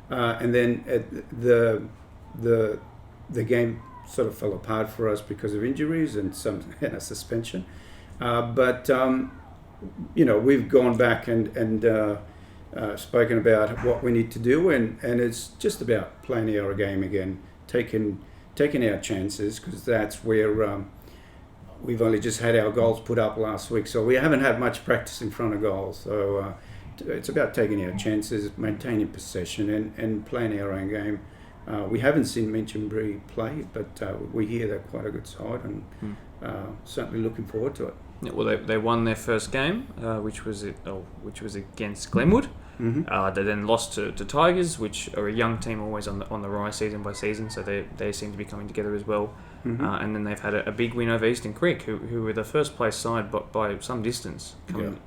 and then the game sort of fell apart for us because of injuries and a suspension. But we've gone back and spoken about what we need to do, and it's just about playing our game again, taking our chances, because that's where we've only just had our goals put up last week, so we haven't had much practice in front of goals. So it's about taking our chances, maintaining possession, and playing our own game. We haven't seen Minchinbury play, but we hear they're quite a good side, and certainly looking forward to it. Yeah, well, they won their first game, which was against Glenwood. Mm-hmm. They then lost to Tigers, which are a young team, always on the rise season by season. So they seem to be coming together as well. Mm-hmm. And then they've had a big win over Eastern Creek, who were the first place side, but by some distance,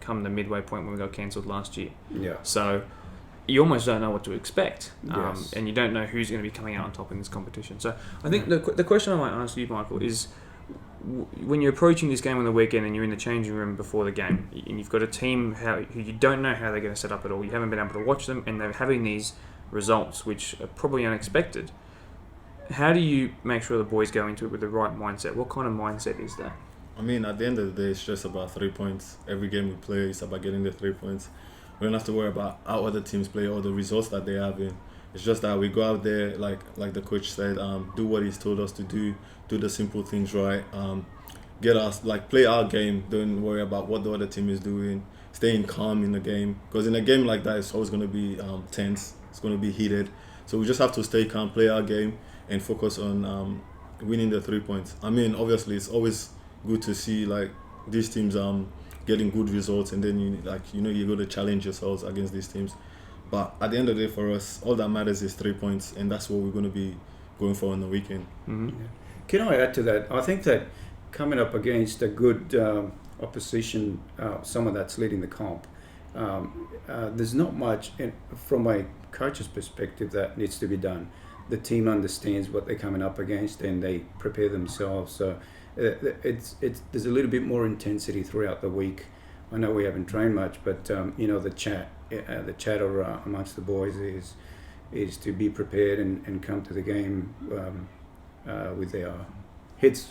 come the midway point when we got cancelled last year. Yeah. So you almost don't know what to expect, Yes. and you don't know who's going to be coming out on top in this competition. So I think the question I might ask you, Michael, is when you're approaching this game on the weekend and you're in the changing room before the game, and you've got a team who you don't know how they're going to set up at all, you haven't been able to watch them, and they're having these results which are probably unexpected. How do you make sure the boys go into it with the right mindset? What kind of mindset is that? I mean, at the end of the day, it's just about 3 points. Every game we play is about getting the 3 points. We don't have to worry about how other teams play or the results that they have in. It's just that we go out there, like the coach said, do what he's told us to do the simple things right, play our game. Don't worry about what the other team is doing. Staying calm in the game, because in a game like that, it's always going to be tense. It's going to be heated. So we just have to stay calm, play our game, and focus on winning the 3 points. I mean, obviously, it's always good to see like these teams getting good results, and then you go to challenge yourselves against these teams. But at the end of the day, for us, all that matters is 3 points, and that's what we're going to be going for on the weekend. Mm-hmm. Yeah. Can I add to that? I think that coming up against a good opposition, someone that's leading the comp, there's not much from a coach's perspective that needs to be done. The team understands what they're coming up against, and they prepare themselves. So there's a little bit more intensity throughout the week. I know we haven't trained much, but the chatter amongst the boys is to be prepared and come to the game with their heads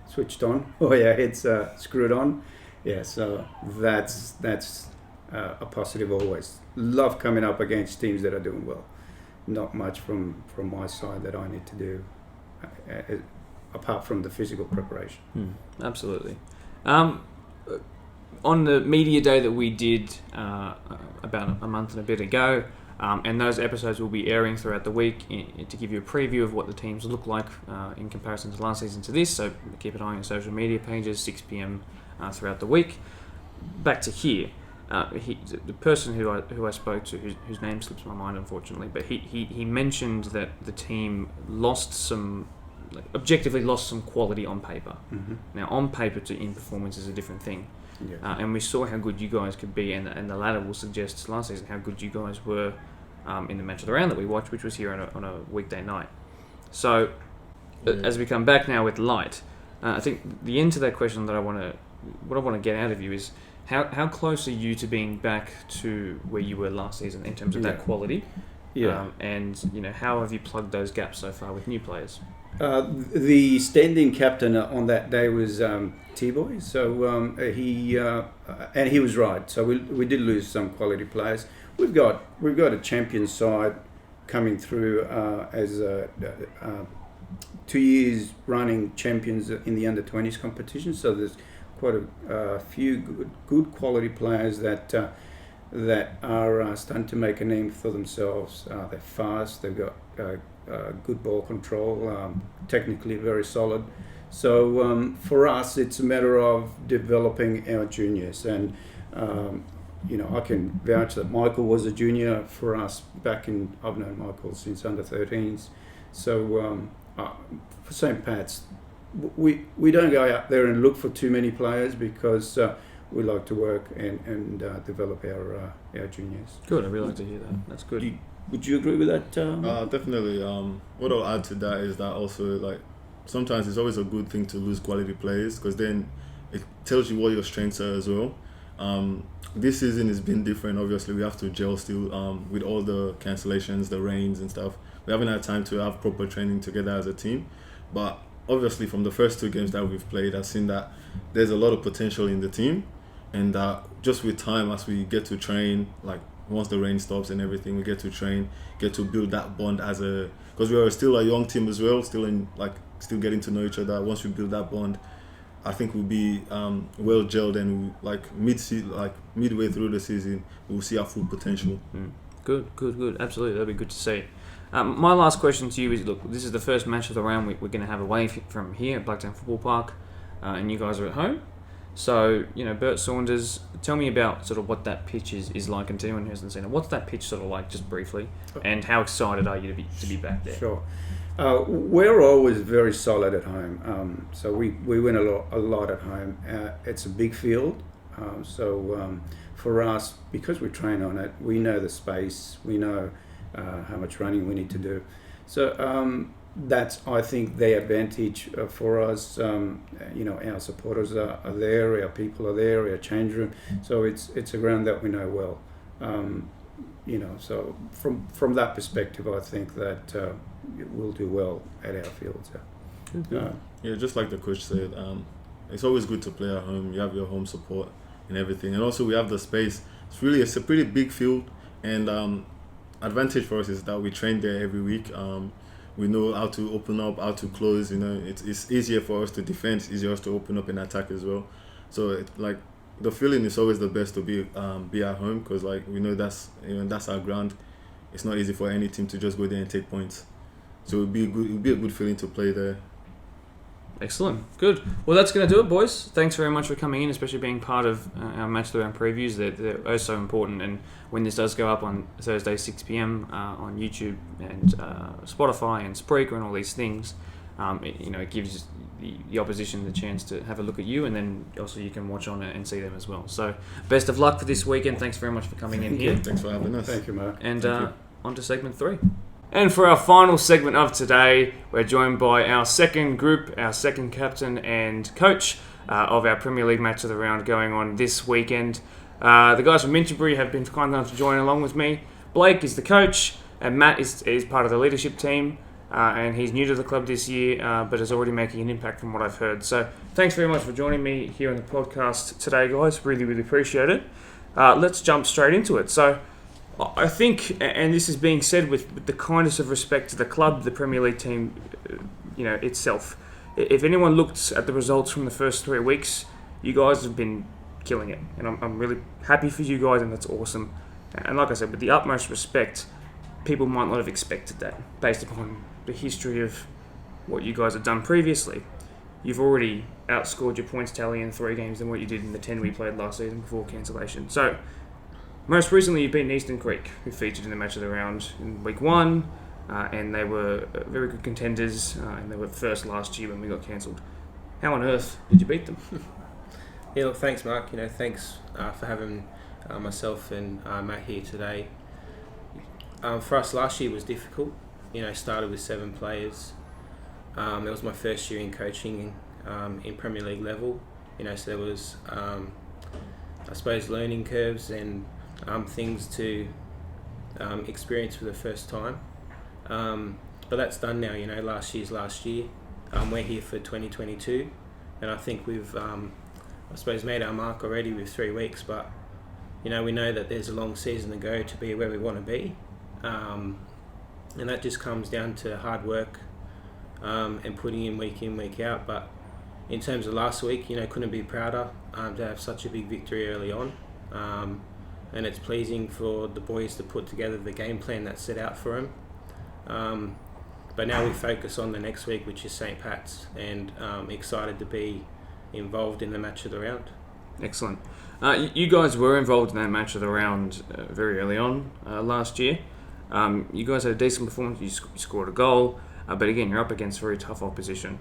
switched on, or heads screwed on. Yeah, so that's a positive always. Love coming up against teams that are doing well. Not much from my side that I need to do, apart from the physical preparation. Absolutely. On the media day that we did about a month and a bit ago, and those episodes will be airing throughout the week to give you a preview of what the teams look like in comparison to last season to this. So keep an eye on your social media pages, 6 p.m. Throughout the week. Back to here. The person who I spoke to, whose name slips my mind unfortunately, but he mentioned that the team objectively lost some quality on paper. Mm-hmm. Now on paper to in performance is a different thing. Yeah. And we saw how good you guys could be, and the ladder will suggest last season how good you guys were in the match of the round that we watched, which was here on a weekday night. So, as we come back now with light, I think the end to that question that I want to get out of you is how close are you to being back to where you were last season in terms of that quality? Yeah. And how have you plugged those gaps so far with new players? The standing captain on that day was T-Boy, so he was right. So we did lose some quality players. We've got a champion side coming through as 2 years running champions in the under-20s competition. So there's quite a few good quality players that are starting to make a name for themselves. They're fast. They've got good ball control, technically very solid. So for us, it's a matter of developing our juniors. And, I can vouch that Michael was a junior for us I've known Michael since under-13s. So for St. Pat's, we don't go out there and look for too many players because we like to work and develop our juniors. Good, I really like to hear that. That's good. Would you agree with that? Definitely. What I'll add to that is that also, like, sometimes it's always a good thing to lose quality players because then it tells you what your strengths are as well. This season has been different. Obviously, we have to gel still with all the cancellations, the rains and stuff. We haven't had time to have proper training together as a team. But obviously, from the first 2 games that we've played, I've seen that there's a lot of potential in the team. And just with time, as we get to train, like once the rain stops and everything, we get to train, get to build that bond because we are still a young team as well, still getting to know each other. Once we build that bond, I think we'll be well gelled, and midway through the season, we'll see our full potential. Good. Absolutely, that'd be good to see. My last question to you is: look, this is the first match of the round we're going to have away from here at Blacktown Football Park, and you guys are at home. So, Bert Saunders, tell me about sort of what that pitch is like, and to anyone who hasn't seen it, what's that pitch sort of like, just briefly, and how excited are you to be back there? Sure. We're always very solid at home, so we win a lot at home. It's a big field, so for us, because we train on it, we know the space, we know how much running we need to do. So that's, I think, the advantage for us. Our supporters are there, our people are there, our change room. So it's a ground that we know well. So from that perspective, I think that we'll do well at our fields. Yeah, just like the coach said, it's always good to play at home. You have your home support and everything, and also we have the space. It's a pretty big field, and advantage for us is that we train there every week. We know how to open up, how to close. It's easier for us to defend, it's easier for us to open up and attack as well. So the feeling is always the best to be at home, because we know that's our ground. It's not easy for any team to just go there and take points. So it'll be a good feeling to play there. Excellent. Good. Well, that's going to do it, boys. Thanks very much for coming in, especially being part of our Match of the Round previews. They're oh so important. And when this does go up on Thursday, 6 p.m. On YouTube and Spotify and Spreaker and all these things, it gives the opposition the chance to have a look at you, and then also you can watch on it and see them as well. So best of luck for this weekend. Thanks very much for coming in here. Thanks for having us. Thank you, Mark. And on to segment 3. And for our final segment of today, we're joined by our second group, our second captain and coach of our Premier League Match of the Round going on this weekend. The guys from Minterbury have been kind enough to join along with me. Blake is the coach, and Matt is part of the leadership team, and he's new to the club this year, but is already making an impact from what I've heard. So thanks very much for joining me here on the podcast today, guys. Really, really appreciate it. Let's jump straight into it. So I think, and this is being said with the kindest of respect to the club, the Premier League team, itself. If anyone looked at the results from the first 3 weeks, you guys have been killing it, and I'm really happy for you guys, and that's awesome. And like I said, with the utmost respect, people might not have expected that based upon the history of what you guys have done previously. You've already outscored your points tally in 3 games than what you did in the 10 we played last season before cancellation. So most recently, you've beaten Eastern Creek, who featured in the Match of the Round in week 1, and they were very good contenders, and they were first last year when we got cancelled. How on earth did you beat them? Yeah, look, thanks, Mark. Thanks for having myself and Matt here today. For us, last year was difficult. Started with 7 players. It was my first year in coaching in Premier League level. So there was, I suppose, learning curves and things to experience for the first time. But that's done now. Last year's last year. We're here for 2022, and I think we've, I suppose, made our mark already with 3 weeks. But we know that there's a long season to go to be where we want to be, and that just comes down to hard work and putting in, week out. But in terms of last week, couldn't be prouder to have such a big victory early on. And it's pleasing for the boys to put together the game plan that's set out for them. But now we focus on the next week, which is St. Pat's, and excited to be involved in the Match of the Round. Excellent. You guys were involved in that Match of the Round very early on last year. You guys had a decent performance. You scored a goal, but again, you're up against very tough opposition.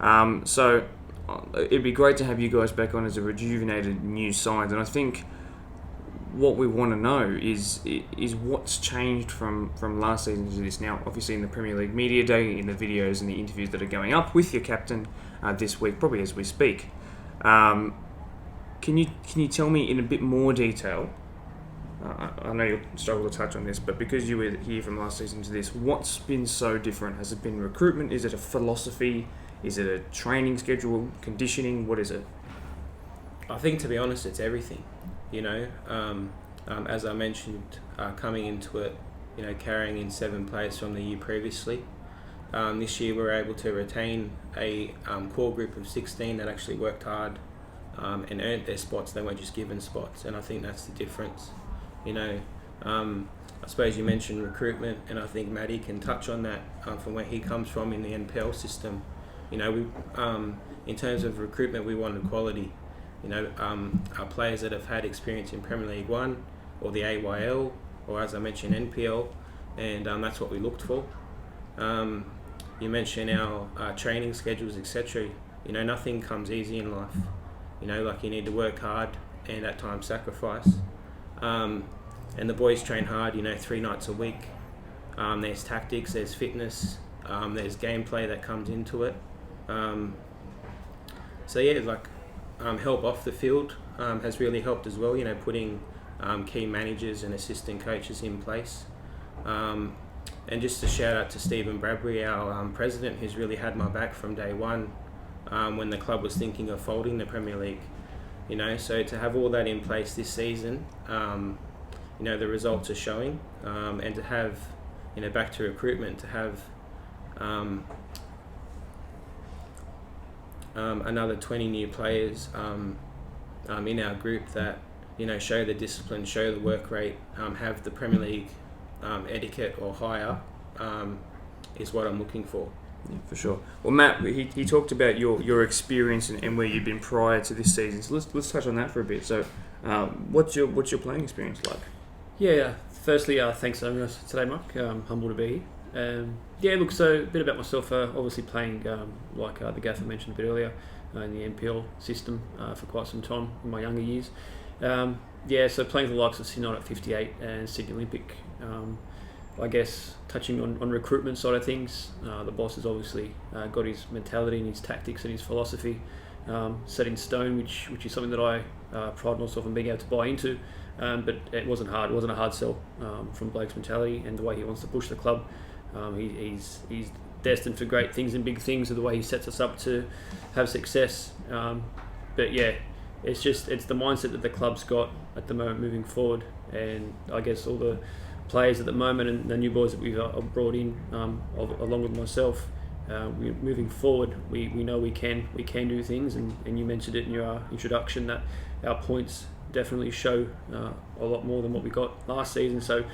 So it'd be great to have you guys back on as a rejuvenated new side, and I think what we want to know is what's changed from last season to this now. Obviously, in the Premier League Media Day, in the videos and the interviews that are going up with your captain this week, probably as we speak. Can you tell me in a bit more detail? I know you'll struggle to touch on this, but because you were here from last season to this, what's been so different? Has it been recruitment? Is it a philosophy? Is it a training schedule? Conditioning? What is it? I think, to be honest, it's everything. As I mentioned, coming into it, carrying in 7 players from the year previously. This year we were able to retain a core group of 16 that actually worked hard and earned their spots. They weren't just given spots, and I think that's the difference. I suppose you mentioned recruitment, and I think Matty can touch on that from where he comes from in the NPL system. We in terms of recruitment, we wanted quality. Our players that have had experience in Premier League 1 or the AYL, or as I mentioned, NPL, and that's what we looked for. You mentioned our training schedules, etc. Nothing comes easy in life. Like you need to work hard and at times sacrifice. And the boys train hard, 3 nights a week. There's tactics, there's fitness, there's gameplay that comes into it. Help off the field has really helped as well, putting key managers and assistant coaches in place. And just a shout out to Stephen Bradbury, our president, who's really had my back from day one when the club was thinking of folding the Premier League. So to have all that in place this season, the results are showing, and to have, back to recruitment, to have another 20 new players in our group that show the discipline, show the work rate, have the Premier League etiquette or higher, is what I'm looking for. Yeah, for sure. Well, Matt, he talked about your experience and where you've been prior to this season. So let's touch on that for a bit. So, what's your playing experience like? Yeah. Firstly, thanks for having us today, Mark. Humble to be here. So a bit about myself. Obviously playing, like the Gaffer mentioned a bit earlier, in the NPL system for quite some time in my younger years. So playing for the likes of Sydney at 58 and Sydney Olympic. I guess touching on recruitment side of things, the boss has obviously got his mentality and his tactics and his philosophy set in stone, which is something that I pride myself on being able to buy into. But it wasn't hard. It wasn't a hard sell from Blake's mentality and the way he wants to push the club. He's destined for great things and big things with the way he sets us up to have success. It's the mindset that the club's got at the moment moving forward, and I guess all the players at the moment and the new boys that we've brought in along with myself, moving forward, we know we can do things, and you mentioned it in your introduction that our points definitely show a lot more than what we got last season. So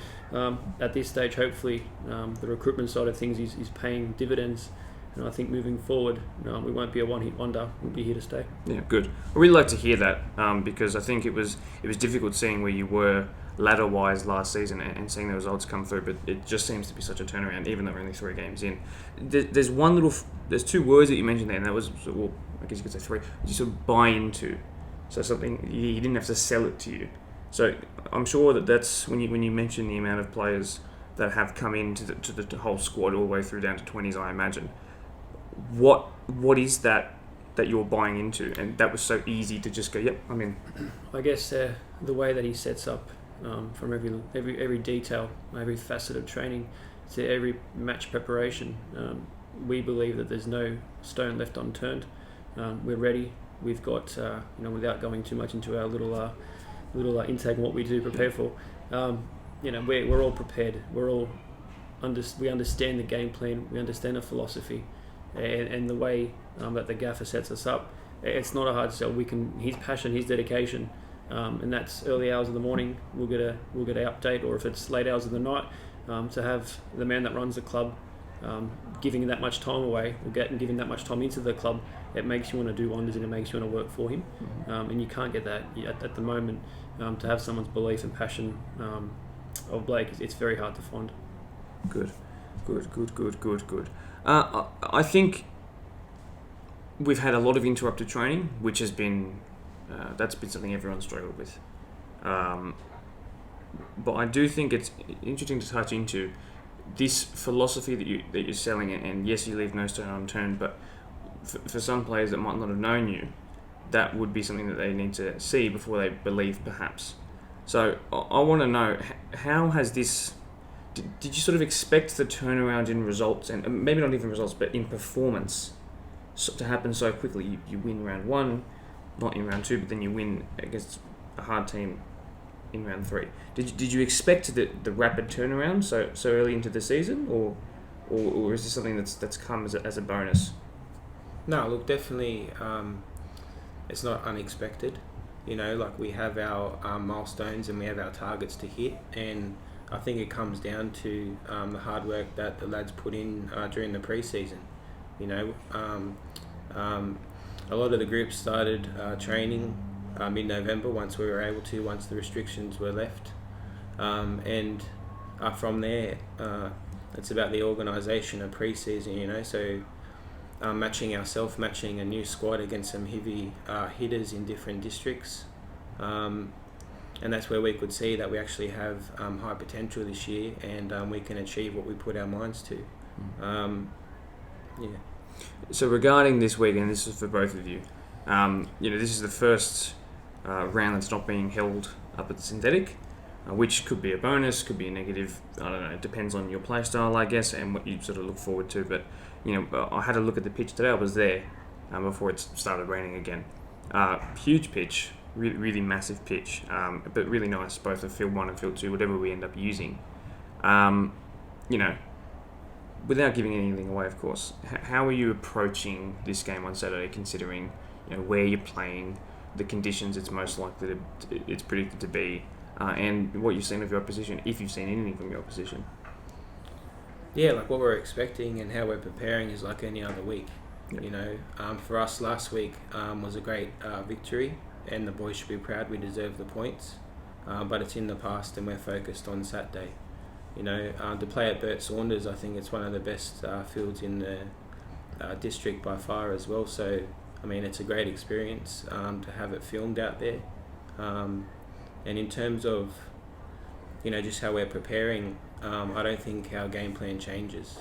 at this stage, hopefully the recruitment side of things is paying dividends, and I think moving forward we won't be a one-hit wonder. We'll be here to stay. Yeah, good. I really like to hear that because I think it was difficult seeing where you were ladder-wise last season and seeing the results come through, but it just seems to be such a turnaround, even though we're only 3 games in. There's 2 words that you mentioned there, and that was, well, I guess you could say 3. You sort of buy into. So something, he didn't have to sell it to you. So I'm sure that's when you mention the amount of players that have come into the whole squad all the way through down to 20s, I imagine. What is that you're buying into? And that was so easy to just go, yep, I'm in. I guess the way that he sets up from every detail, every facet of training to every match preparation, we believe that there's no stone left unturned. We're ready. We've got, without going too much into our little intake and what we do prepare for, we're all prepared. We understand the game plan. We understand the philosophy, and the way that the gaffer sets us up. It's not a hard sell. His passion, his dedication, and that's early hours of the morning. We'll get an update, or if it's late hours of the night, to have the man that runs the club giving that much time away, giving that much time into the club. It makes you want to do wonders, and it makes you want to work for him. And you can't get that at the moment. To have someone's belief and passion of Blake, it's very hard to find. Good. I think we've had a lot of interrupted training, which has been that's been something everyone's struggled with. But I do think it's interesting to touch into this philosophy that you're selling, and yes, you leave no stone unturned. But for some players that might not have known you, that would be something that they need to see before they believe, perhaps. So I want to know, how has this... Did you sort of expect the turnaround in results, and maybe not even results, but in performance, to happen so quickly? You win round 1, not in round 2, but then you win against a hard team in round 3. Did you expect the rapid turnaround so early into the season, or is this something that's come as a bonus? No, look, definitely, it's not unexpected. You know, like, we have our milestones and we have our targets to hit, and I think it comes down to the hard work that the lads put in during the pre-season. You know, a lot of the groups started training mid-November once the restrictions were left. And from there, it's about the organisation of pre-season, you know, so matching a new squad against some heavy hitters in different districts. And that's where we could see that we actually have high potential this year, and we can achieve what we put our minds to. Yeah. So regarding this week, and this is for both of you, this is the first round that's not being held up at the synthetic, which could be a bonus, could be a negative. I don't know. It depends on your play style, I guess, and what you sort of look forward to. But I had a look at the pitch today. I was there before it started raining again. Huge pitch. Really, really massive pitch, but really nice, both of Field 1 and Field 2, whatever we end up using. Without giving anything away, of course, how are you approaching this game on Saturday, considering where you're playing, the conditions it's most likely it's predicted to be, and what you've seen of your opposition, if you've seen anything from your opposition? Yeah, like, what we're expecting and how we're preparing is like any other week. Yep. For us, last week was a great victory, and the boys should be proud. We deserve the points, but it's in the past and we're focused on Saturday. To play at Bert Saunders, I think it's one of the best fields in the district by far as well. So, I mean, it's a great experience to have it filmed out there. And in terms of, just how we're preparing, I don't think our game plan changes.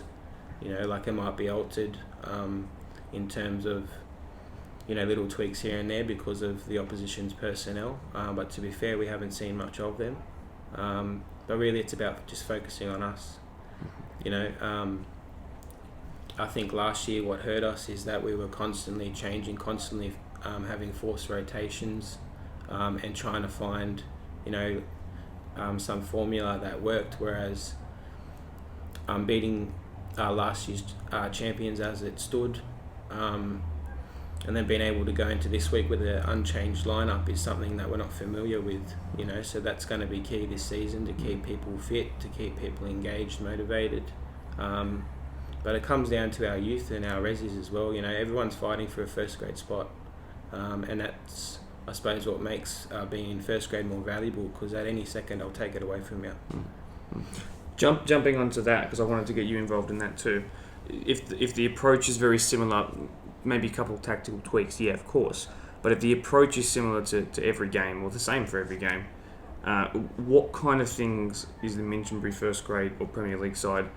It might be altered in terms of, little tweaks here and there because of the opposition's personnel. But to be fair, we haven't seen much of them. But really, it's about just focusing on us. I think last year what hurt us is that we were constantly changing, having forced rotations, and trying to find, some formula that worked. Whereas beating last year's champions as it stood, and then being able to go into this week with an unchanged lineup is something that we're not familiar with, so that's going to be key this season, to keep people fit, to keep people engaged, motivated. But it comes down to our youth and our resis as well. Everyone's fighting for a first grade spot, and that's, I suppose, what makes being in first grade more valuable, because at any second I'll take it away from you. Jumping onto that, because I wanted to get you involved in that too. If the approach is very similar, maybe a couple of tactical tweaks, yeah, of course. But if the approach is similar to every game, or the same for every game, what kind of things is the Minchinbury first grade or Premier League side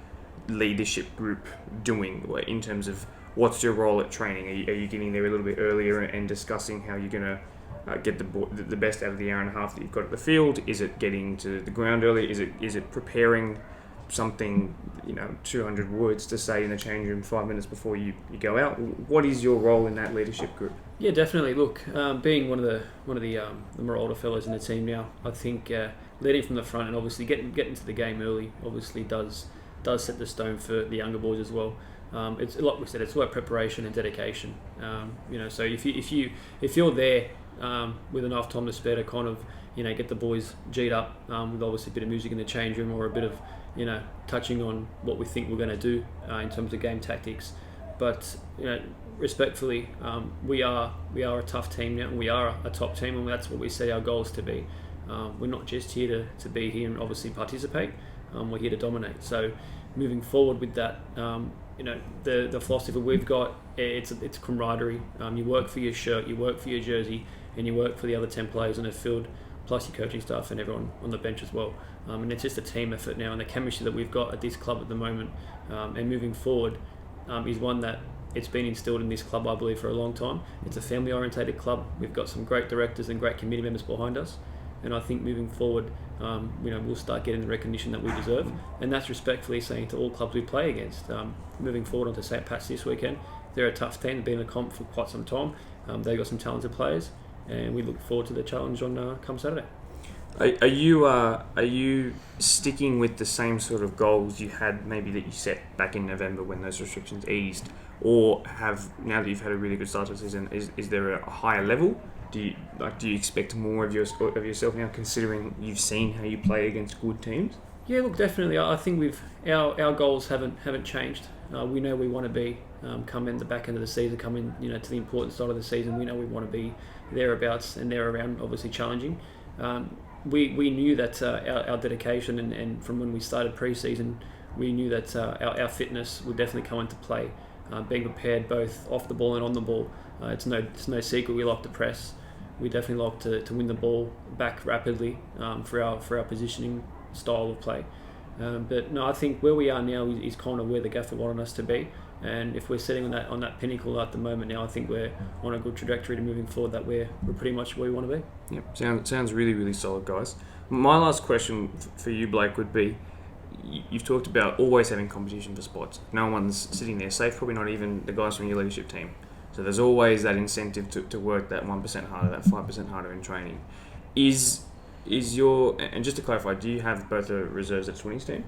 leadership group doing in terms of what's your role at training? Are you getting there a little bit earlier and discussing how you're going to get the best out of the hour and a half that you've got at the field? Is it getting to the ground early? Is it preparing something, 200 words to say in the change room 5 minutes before you go out? What is your role in that leadership group? Yeah, definitely. Look, being one of the more older fellows in the team now, I think leading from the front and obviously getting to the game early obviously does set the stone for the younger boys as well. It's like we said, it's about preparation and dedication. So if you're there with enough time to spare to kind of get the boys G'd up with obviously a bit of music in the change room, or a bit of touching on what we think we're going to do in terms of game tactics. But respectfully, we are a tough team now, and we are a top team, and that's what we set our goals to be. We're not just here to be here and obviously participate. We're here to dominate. So moving forward with that, the philosophy we've got, it's camaraderie. You work for your shirt, you work for your jersey, and you work for the other 10 players on the field, plus your coaching staff and everyone on the bench as well. And it's just a team effort now, and the chemistry that we've got at this club at the moment, and moving forward, is one that it's been instilled in this club, I believe, for a long time. It's a family-orientated club. We've got some great directors and great committee members behind us, and I think moving forward, we'll start getting the recognition that we deserve, and that's respectfully saying to all clubs we play against. Moving forward onto St. Pat's this weekend, they're a tough team. They've been in the comp for quite some time. They've got some talented players, and we look forward to the challenge on come Saturday. Are you sticking with the same sort of goals you had maybe that you set back in November when those restrictions eased, or now that you've had a really good start to the season, is there a higher level? Do you expect more of yourself now, considering you've seen how you play against good teams? Yeah, look, definitely. I think our goals haven't changed. We know we want to be come in the back end of the season, come in to the important start of the season. We know we want to be thereabouts and there around, obviously challenging. We knew that our dedication and from when we started pre-season, we knew that our fitness would definitely come into play. Being prepared both off the ball and on the ball. It's no secret we like to press. We definitely like to win the ball back rapidly for our positioning style of play. But no, I think where we are now is kind of where the gaffer wanted us to be. And if we're sitting on that pinnacle at the moment now, I think we're on a good trajectory to moving forward. That we're pretty much where we want to be. Yep, sounds really, really solid, guys. My last question for you, Blake, would be: you've talked about always having competition for spots. No one's sitting there safe. Probably not even the guys from your leadership team. So there's always that incentive to work that 1% harder, that 5% harder in training. Is and just to clarify, do you have both a reserves at 20s team?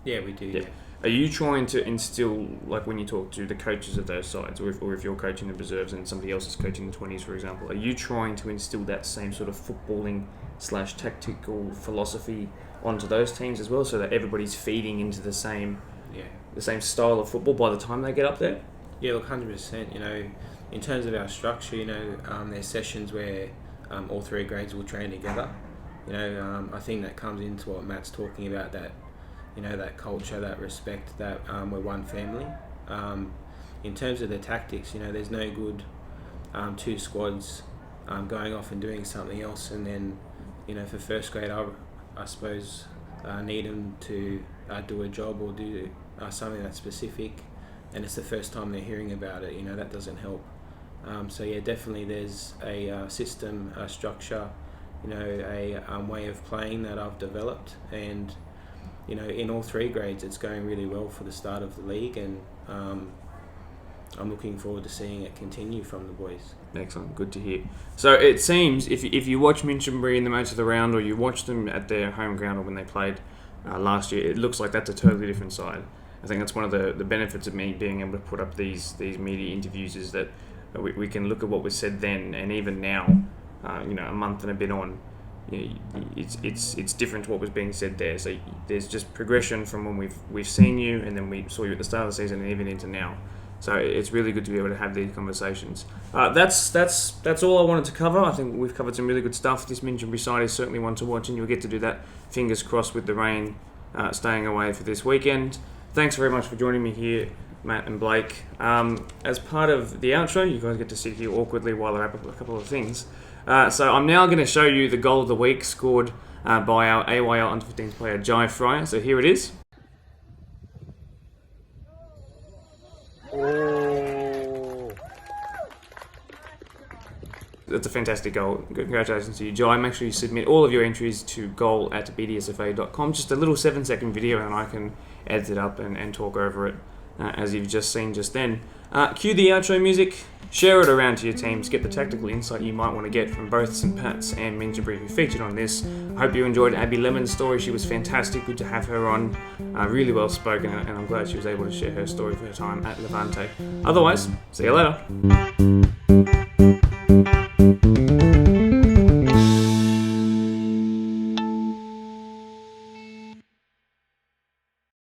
Yeah, we do. Yeah. Are you trying to instill, like when you talk to the coaches of those sides, or if you're coaching the reserves and somebody else is coaching the 20s, for example, are you trying to instill that same sort of footballing / tactical philosophy onto those teams as well, so that everybody's feeding into the same style of football by the time they get up there? Yeah, look, 100%. In terms of our structure, there's sessions where all three grades will train together. I think that comes into what Matt's talking about, that that culture, that respect, that we're one family. In terms of the tactics, there's no good two squads going off and doing something else, and then for first grade, I suppose need them to do a job or do something that's specific, and it's the first time they're hearing about it. That doesn't help. So yeah, definitely there's a system, a structure, a way of playing that I've developed, and in all three grades it's going really well for the start of the league, and I'm looking forward to seeing it continue from the boys. Excellent, good to hear. So it seems if you watch Minchinbury in the match of the round, or you watch them at their home ground or when they played last year, it looks like that's a totally different side. I think that's one of the benefits of me being able to put up these media interviews, is that we can look at what was said then and even now, a month and a bit on. It's different to what was being said there. So there's just progression from when we've seen you, and then we saw you at the start of the season, and even into now. So it's really good to be able to have these conversations. That's all I wanted to cover. I think we've covered some really good stuff. This Minchinbury side is certainly one to watch, and you'll get to do that. Fingers crossed with the rain staying away for this weekend. Thanks very much for joining me here, Matt and Blake. As part of the outro, you guys get to sit here awkwardly while I wrap up a couple of things. So I'm now going to show you the goal of the week scored by our AYL Under-15s player, Jai Fryer. So here it is. That's a fantastic goal. Congratulations to you, Jai. Make sure you submit all of your entries to goal@bdsfa.com. Just a little 7-second video, and I can edit it up and talk over it, as you've just seen just then. Cue the outro music. Share it around to your teams. Get the tactical insight you might want to get from both St. Pat's and Minchinbury, who featured on this. I hope you enjoyed Abby Lemon's story. She was fantastic. Good to have her on. Really well spoken, and I'm glad she was able to share her story for her time at Levante. Otherwise, see you later.